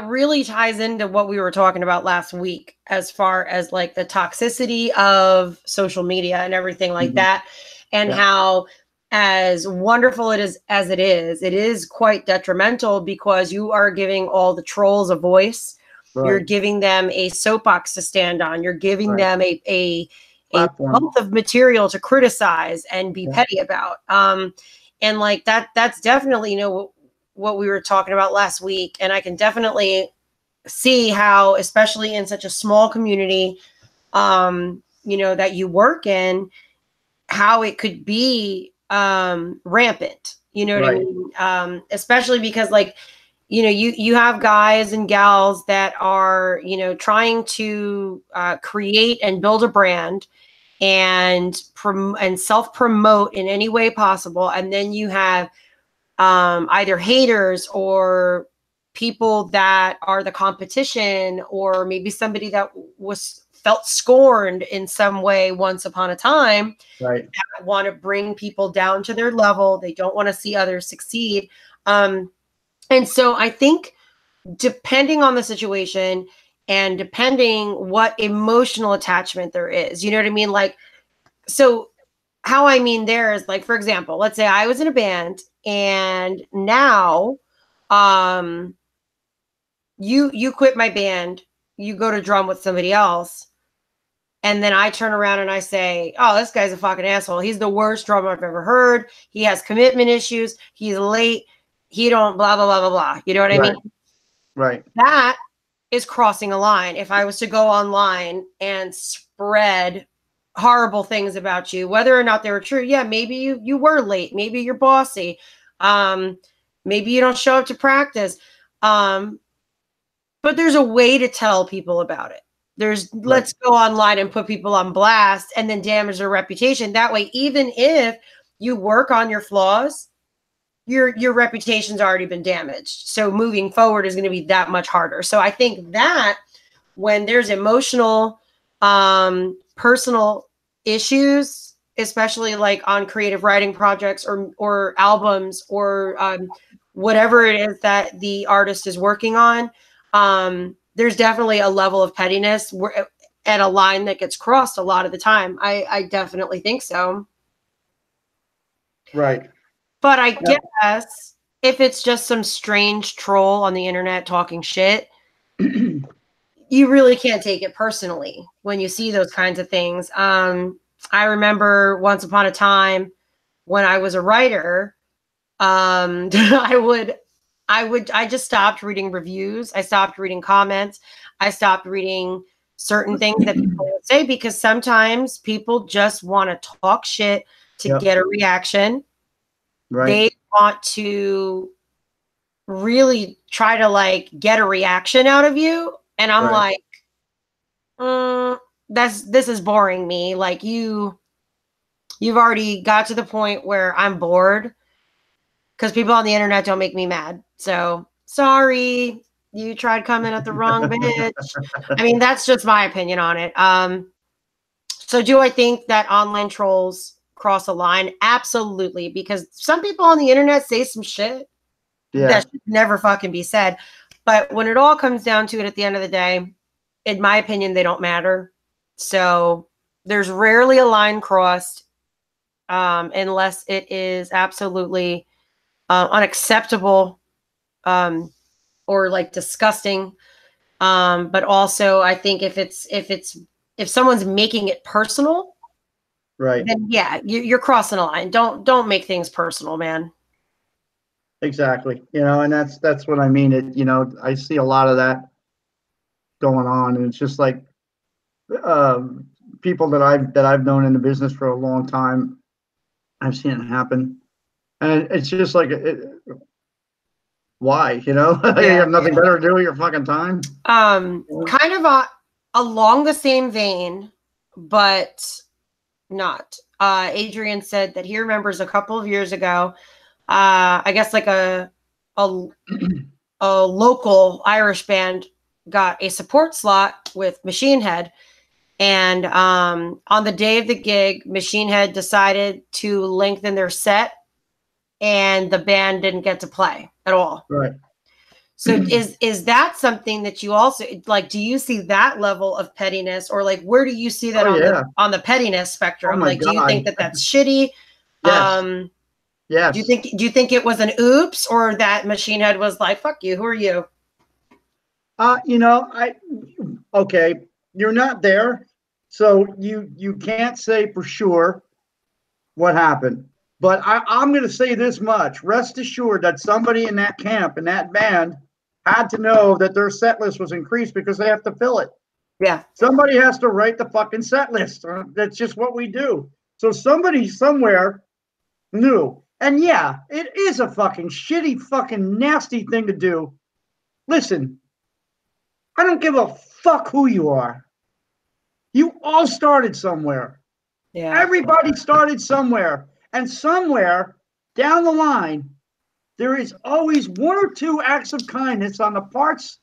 really ties into what we were talking about last week, as far as like the toxicity of social media and everything like that, and how, as wonderful it is quite detrimental, because you are giving all the trolls a voice. Right. You're giving them a soapbox to stand on. You're giving them a wealth of material to criticize and be petty about. And like that's definitely, what we were talking about last week. And I can definitely see how, especially in such a small community, that you work in, how it could be rampant. You know what I mean? Especially because, like, you have guys and gals that are, trying to create and build a brand and self-promote in any way possible. And then you have either haters or people that are the competition, or maybe somebody that felt scorned in some way once upon a time, that want to bring people down to their level. They don't want to see others succeed. And so I think, depending on the situation and depending what emotional attachment there is, you know what I mean? Like, so how I mean there is, like, for example, let's say I was in a band, and now you quit my band, you go to drum with somebody else, and then I turn around and I say, oh, this guy's a fucking asshole. He's the worst drummer I've ever heard. He has commitment issues. He's late. He don't blah, blah, blah, blah, blah. You know what I mean? Right. That is crossing a line. If I was to go online and spread horrible things about you, whether or not they were true, yeah, maybe you were late. Maybe you're bossy. Maybe you don't show up to practice. But there's a way to tell people about it. Let's go online and put people on blast and then damage their reputation. That way, even if you work on your flaws, your reputation's already been damaged. So moving forward is going to be that much harder. So I think that when there's emotional, personal issues, especially like on creative writing projects or albums or whatever it is that the artist is working on, there's definitely a level of pettiness at a line that gets crossed a lot of the time. I definitely think so. Right. But I guess if it's just some strange troll on the internet talking shit, you really can't take it personally when you see those kinds of things. I remember once upon a time when I was a writer, I just stopped reading reviews. I stopped reading comments. I stopped reading certain things that people would say, because sometimes people just want to talk shit to get a reaction. Right. They want to really try to like get a reaction out of you. And I'm like, this is boring me. Like you've already got to the point where I'm bored, because people on the internet don't make me mad. So sorry, you tried coming at the wrong bitch. I mean, that's just my opinion on it. So do I think that online trolls cross a line? Absolutely, because some people on the internet say some shit that should never fucking be said. But when it all comes down to it, at the end of the day, in my opinion, they don't matter. So there's rarely a line crossed, unless it is absolutely unacceptable, or like disgusting. But also, I think if someone's making it personal, right, then yeah, you're crossing a line. Don't make things personal, man. Exactly. And that's what I mean. I see a lot of that going on, and it's just like people that I've known in the business for a long time, I've seen it happen, and it's just like why? You know, you have nothing better to do with your fucking time. Kind of along the same vein, but not. Adrian said that he remembers a couple of years ago, I guess like a local Irish band got a support slot with Machine Head. And on the day of the gig, Machine Head decided to lengthen their set, and the band didn't get to play at all. Right. So is that something that you also like? Do you see that level of pettiness, or like where do you see that on the pettiness spectrum? Like, do you think that that's shitty? Yes. Yes. Do you think it was an oops, or that Machine Head was like, "Fuck you, who are you"? You know, okay, you're not there, so you can't say for sure what happened. But I'm going to say this much: rest assured that somebody in that camp, in that band, had to know that their set list was increased because they have to fill it. Yeah. Somebody has to write the fucking set list. That's just what we do. So somebody somewhere knew. And yeah, it is a fucking shitty, fucking nasty thing to do. Listen, I don't give a fuck who you are. You all started somewhere. Yeah. Everybody started somewhere. And somewhere down the line, there is always one or two acts of kindness on the parts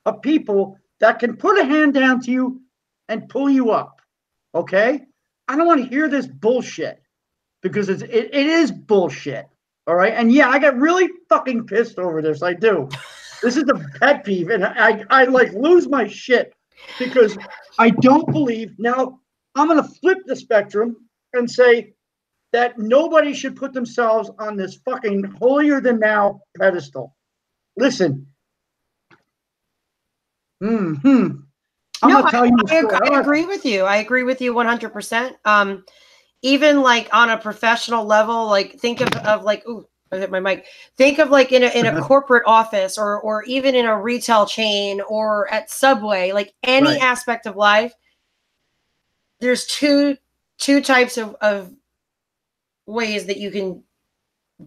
of people that can put a hand down to you and pull you up. Okay? I don't want to hear this bullshit because it is bullshit. All right? And yeah, I got really fucking pissed over this. I do. This is a pet peeve, and I like lose my shit because I don't believe. Now, I'm going to flip the spectrum and say that nobody should put themselves on this fucking holier than thou pedestal. Listen. I'm gonna tell you. I agree with you. I agree with you 100%. Even like on a professional level, like think of like, ooh, I hit my mic. Think of like in a corporate office or even in a retail chain or at Subway, like any aspect of life. There's two types of ways that you can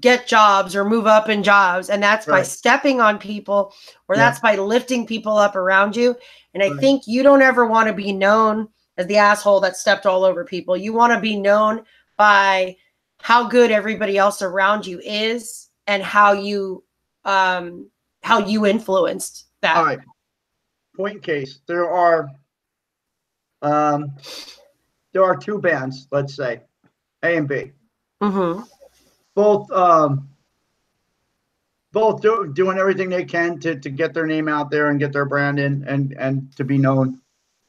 get jobs or move up in jobs, and that's by stepping on people, or that's by lifting people up around you. And I think you don't ever want to be known as the asshole that stepped all over people. You want to be known by how good everybody else around you is and how you influenced that. All right. Point in case. There are two bands, let's say, A and B. Mm-hmm. Both doing everything they can to get their name out there and get their brand in and to be known.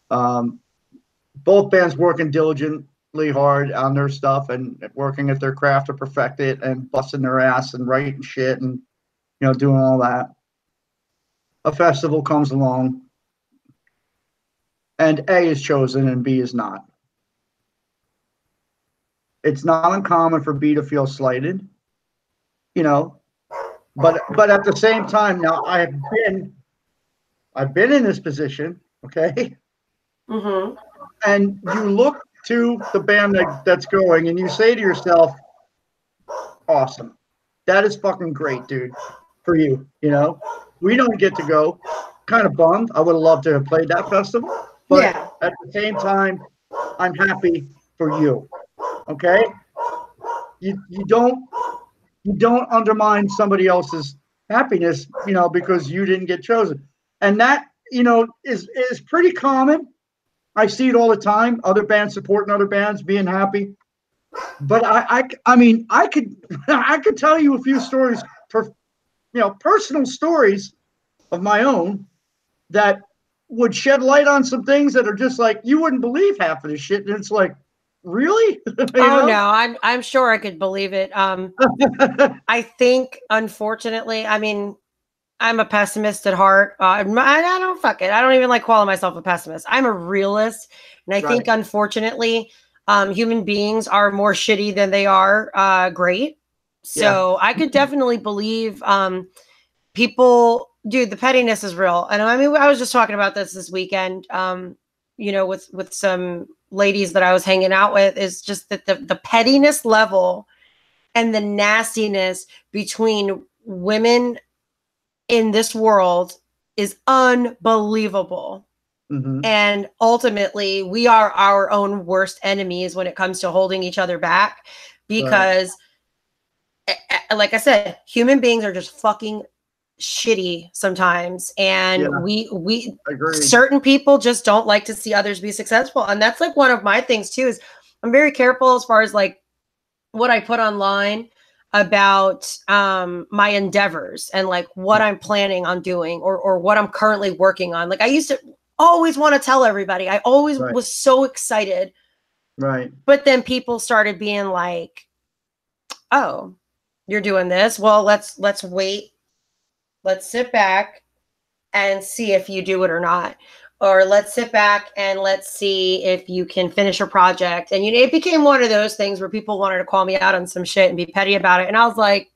Both bands working diligently hard on their stuff and working at their craft to perfect it and busting their ass and writing shit and doing all that. A festival comes along and A is chosen and B is not. It's not uncommon for B to feel slighted, but at the same time, now I've been in this position, okay? Mm-hmm. And you look to the band that's going and you say to yourself, awesome. That is fucking great, dude, for you, We don't get to go. Kind of bummed. I would have loved to have played that festival. But at the same time, I'm happy for you. Okay? You don't undermine somebody else's happiness, because you didn't get chosen. And that, is pretty common. I see it all the time. Other bands supporting other bands, being happy. But I mean, I could tell you a few stories, personal stories of my own that would shed light on some things that are just like you wouldn't believe half of the shit. And it's like, really? No, I'm sure I could believe it. I think, unfortunately, I mean, I'm a pessimist at heart. I don't fuck it. I don't even like calling myself a pessimist. I'm a realist, and I think, unfortunately, human beings are more shitty than they are great. So I could definitely believe people. Dude, the pettiness is real, and I mean, I was just talking about this weekend. With some ladies that I was hanging out with, is just that the pettiness level and the nastiness between women in this world is unbelievable. Mm-hmm. And ultimately, we are our own worst enemies when it comes to holding each other back because, like I said, human beings are just fucking shitty sometimes. And Yeah, we agreed. certain people just don't like to see others be successful. And that's like one of my things too, is I'm very careful as far as like what I put online about my endeavors and like what I'm planning on doing or what I'm currently working on. Like I used to always want to tell everybody. I always Right. was so excited. Right. But then people started being like, "Oh, you're doing this? Well, let's wait. Let's sit back and see if you do it or not." Or let's sit back and let's see if you can finish a project. And it became one of those things where people wanted to call me out on some shit and be petty about it. And I was like,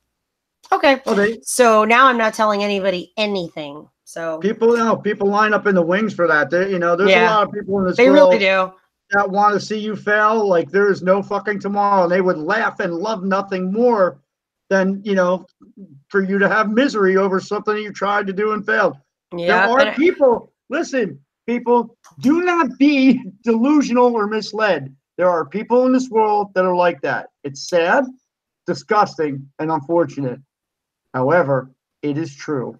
okay. Well, So now I'm not telling anybody anything. So people line up in the wings for that. There's a yeah, lot of people in this they really world do. that want to see you fail. Like there is no fucking tomorrow. And they would laugh and love nothing more than, for you to have misery over something you tried to do and failed. There Yeah. are people, listen, people, do not be delusional or misled. There are people in this world that are like that. It's sad, disgusting, and unfortunate. However, it is true.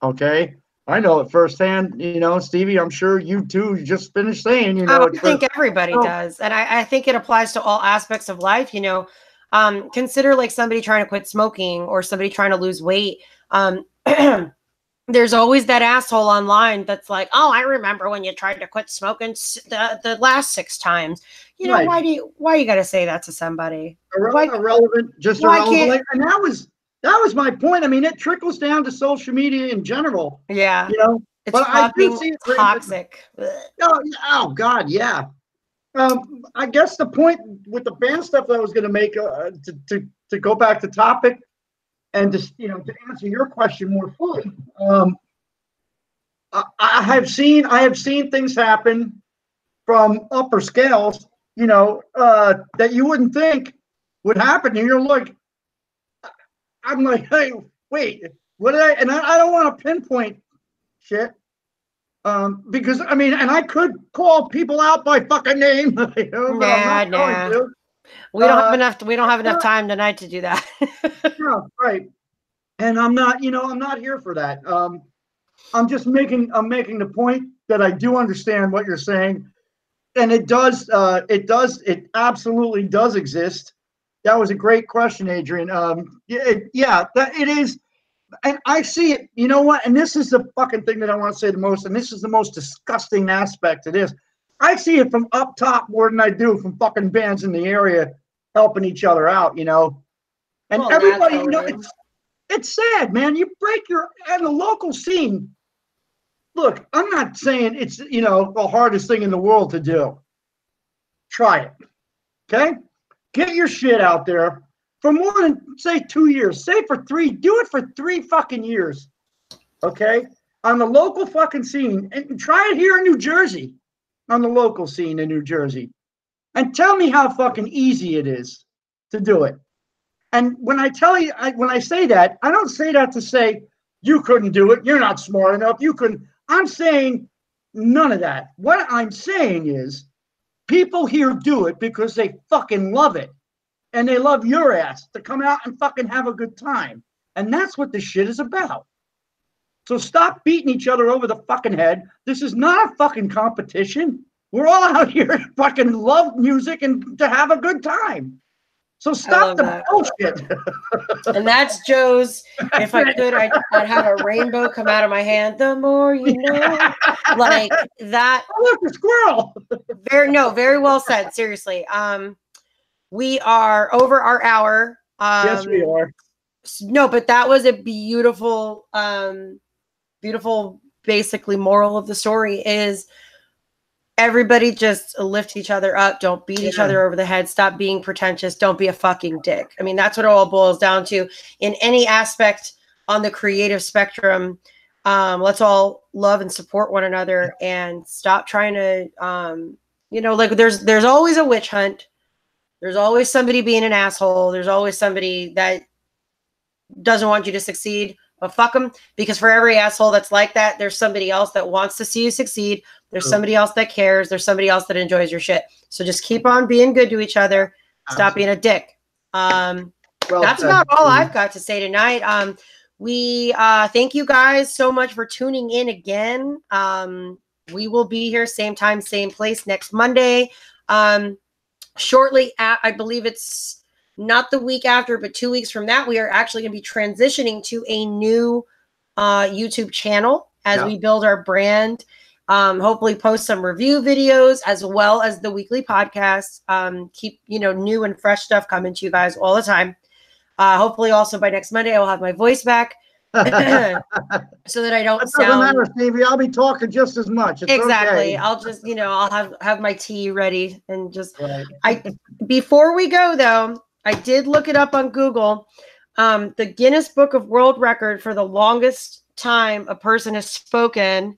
Okay. I know it firsthand, Stevie, I'm sure you too just finished saying, I it's think everybody so, does. And I think it applies to all aspects of life. Consider like somebody trying to quit smoking or somebody trying to lose weight. There's always that asshole online that's like, "Oh, I remember when you tried to quit smoking the last 6 times." right. Why you got to say that to somebody? Why Irrelevant, just why irrelevant. can't And that was my point. I mean, it trickles down to social media in general, Yeah. It's But I do fucking see it. toxic. Oh God, yeah. I guess the point with the band stuff that I was going to make to go back to topic and to answer your question more fully. I have seen things happen from upper scales, that you wouldn't think would happen. And you're like, I'm like, hey, wait, what did I? And I don't want to pinpoint shit. Because I mean, and I could call people out by fucking name, but I'm not going Nah. to. We don't have enough time tonight to do that. No, right. And I'm not here for that. I'm making the point that I do understand what you're saying, and it absolutely does exist. That was a great question, Adrian. That it is, and I see it. You know what? And this is the fucking thing that I want to say the most, and this is the most disgusting aspect of this. I see it from up top more than I do from fucking bands in the area helping each other out. And Well, everybody, naturally. it's sad, man. You break and the local scene. Look, I'm not saying it's the hardest thing in the world to do. Try it, okay? Get your shit out there for more than say 2 years. Say for 3. Do it for 3 fucking years, okay? On the local fucking scene, and try it here in New Jersey, on the local scene in New Jersey, and tell me how fucking easy it is to do it. And when I tell you, when I say that, I don't say that to say you couldn't do it. You're not smart enough. You couldn't. I'm saying none of that. What I'm saying is people here do it because they fucking love it. And they love your ass to come out and fucking have a good time. And that's what this shit is about. So stop beating each other over the fucking head. This is not a fucking competition. We're all out here to fucking love music and to have a good time. So stop the bullshit. And that's Joe's. If I could, I'd have a rainbow come out of my hand. The more you know, like that. Oh, look, a squirrel. Very well said. Seriously. We are over our hour. Yes, we are. No, but that was a beautiful, beautiful, basically moral of the story is everybody just lift each other up. Don't beat each other over the head. Stop being pretentious. Don't be a fucking dick. I mean, that's what it all boils down to in any aspect on the creative spectrum. Let's all love and support one another and stop trying to, like there's always a witch hunt. There's always somebody being an asshole. There's always somebody that doesn't want you to succeed. But fuck them, because for every asshole that's like that, there's somebody else that wants to see you succeed. There's somebody else that cares. There's somebody else that enjoys your shit. So just keep on being good to each other. Stop being a dick. That's about all I've got to say tonight. We thank you guys so much for tuning in again. We will be here same time, same place next Monday. Shortly, I believe it's not the week after, but 2 weeks from that, we are actually going to be transitioning to a new YouTube channel as we build our brand. Hopefully post some review videos as well as the weekly podcasts. Keep, new and fresh stuff coming to you guys all the time. Hopefully also by next Monday, I will have my voice back so that I don't sound. Doesn't matter, Stevie. I'll be talking just as much. It's exactly. Okay. I'll just, I'll have my tea ready and just, before we go though, I did look it up on Google. The Guinness Book of World Record for the longest time a person has spoken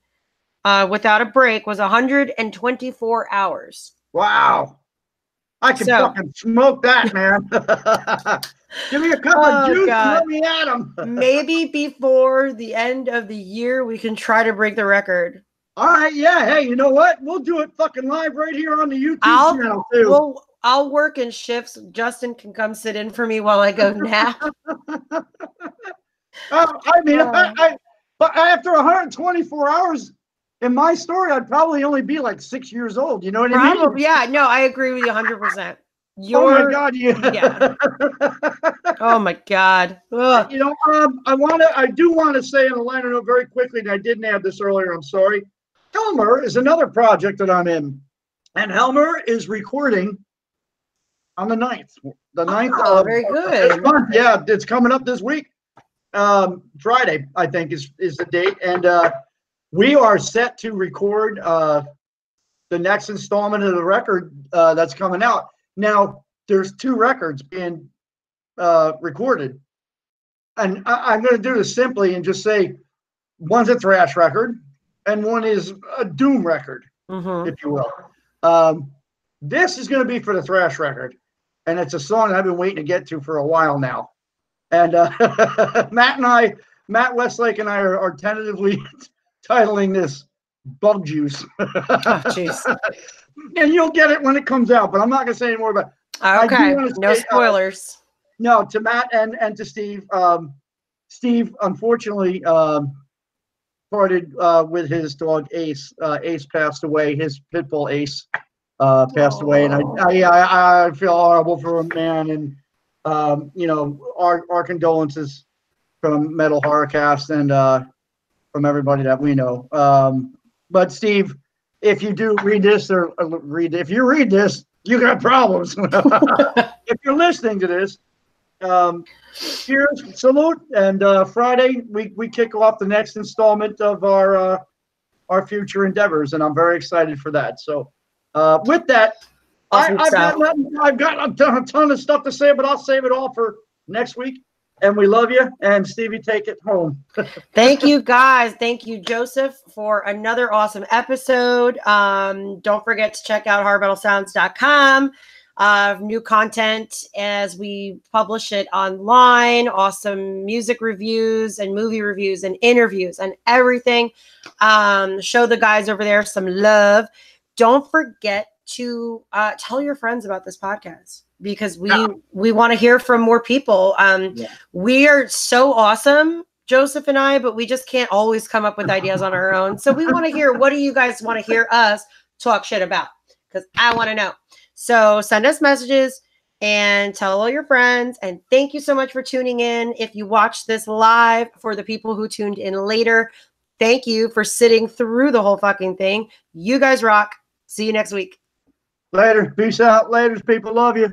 without a break was 124 hours. Wow. I can fucking smoke that, man. Give me a cup of juice and let me at them. Maybe before the end of the year, we can try to break the record. All right. Yeah. Hey, you know what? We'll do it fucking live right here on the YouTube channel, too. I'll work in shifts. Justin can come sit in for me while I go nap. But after 124 hours, in my story, I'd probably only be like 6 years old. You know what I mean? Yeah. No, I agree with you 100%. Oh my God! Yeah. Oh my God! Ugh. I do want to say on a liner note very quickly, and I didn't add this earlier. I'm sorry. Helmer is another project that I'm in, and Helmer is recording on the 9th. The 9th. Oh, very good. Month. Yeah, it's coming up this week. Friday, I think, is the date, and we are set to record the next installment of the record that's coming out. Now, there's 2 records being recorded. And I'm going to do this simply and just say one's a thrash record and one is a doom record, if you will. This is going to be for the thrash record. And it's a song I've been waiting to get to for a while now. And Matt Westlake and I are tentatively titling this Bug Juice. Oh, jeez. And you'll get it when it comes out, but I'm not going to say any more about it. Okay, no spoilers. No, to Matt and to Steve. Steve, unfortunately, parted with his dog Ace. Ace passed away. His pit bull Ace passed away, and I feel horrible for him, man. And our condolences from Metal Horrorcast and from everybody that we know. But Steve, if you do read this if you read this, you got problems. If you're listening to this, cheers, salute, and Friday we kick off the next installment of our future endeavors, and I'm very excited for that. So with that, awesome I've got a ton of stuff to say, but I'll save it all for next week. And we love you. And Stevie, take it home. Thank you, guys. Thank you, Joseph, for another awesome episode. Don't forget to check out hardmetalsounds.com. New content as we publish it online. Awesome music reviews and movie reviews and interviews and everything. Show the guys over there some love. Don't forget to tell your friends about this podcast, because we want to hear from more people. We are so awesome, Joseph and I, but we just can't always come up with ideas on our own. So we want to hear, what do you guys want to hear us talk shit about? Because I want to know. So send us messages and tell all your friends. And thank you so much for tuning in. If you watch this live, for the people who tuned in later, thank you for sitting through the whole fucking thing. You guys rock. See you next week. Later. Peace out. Later, people. Love you.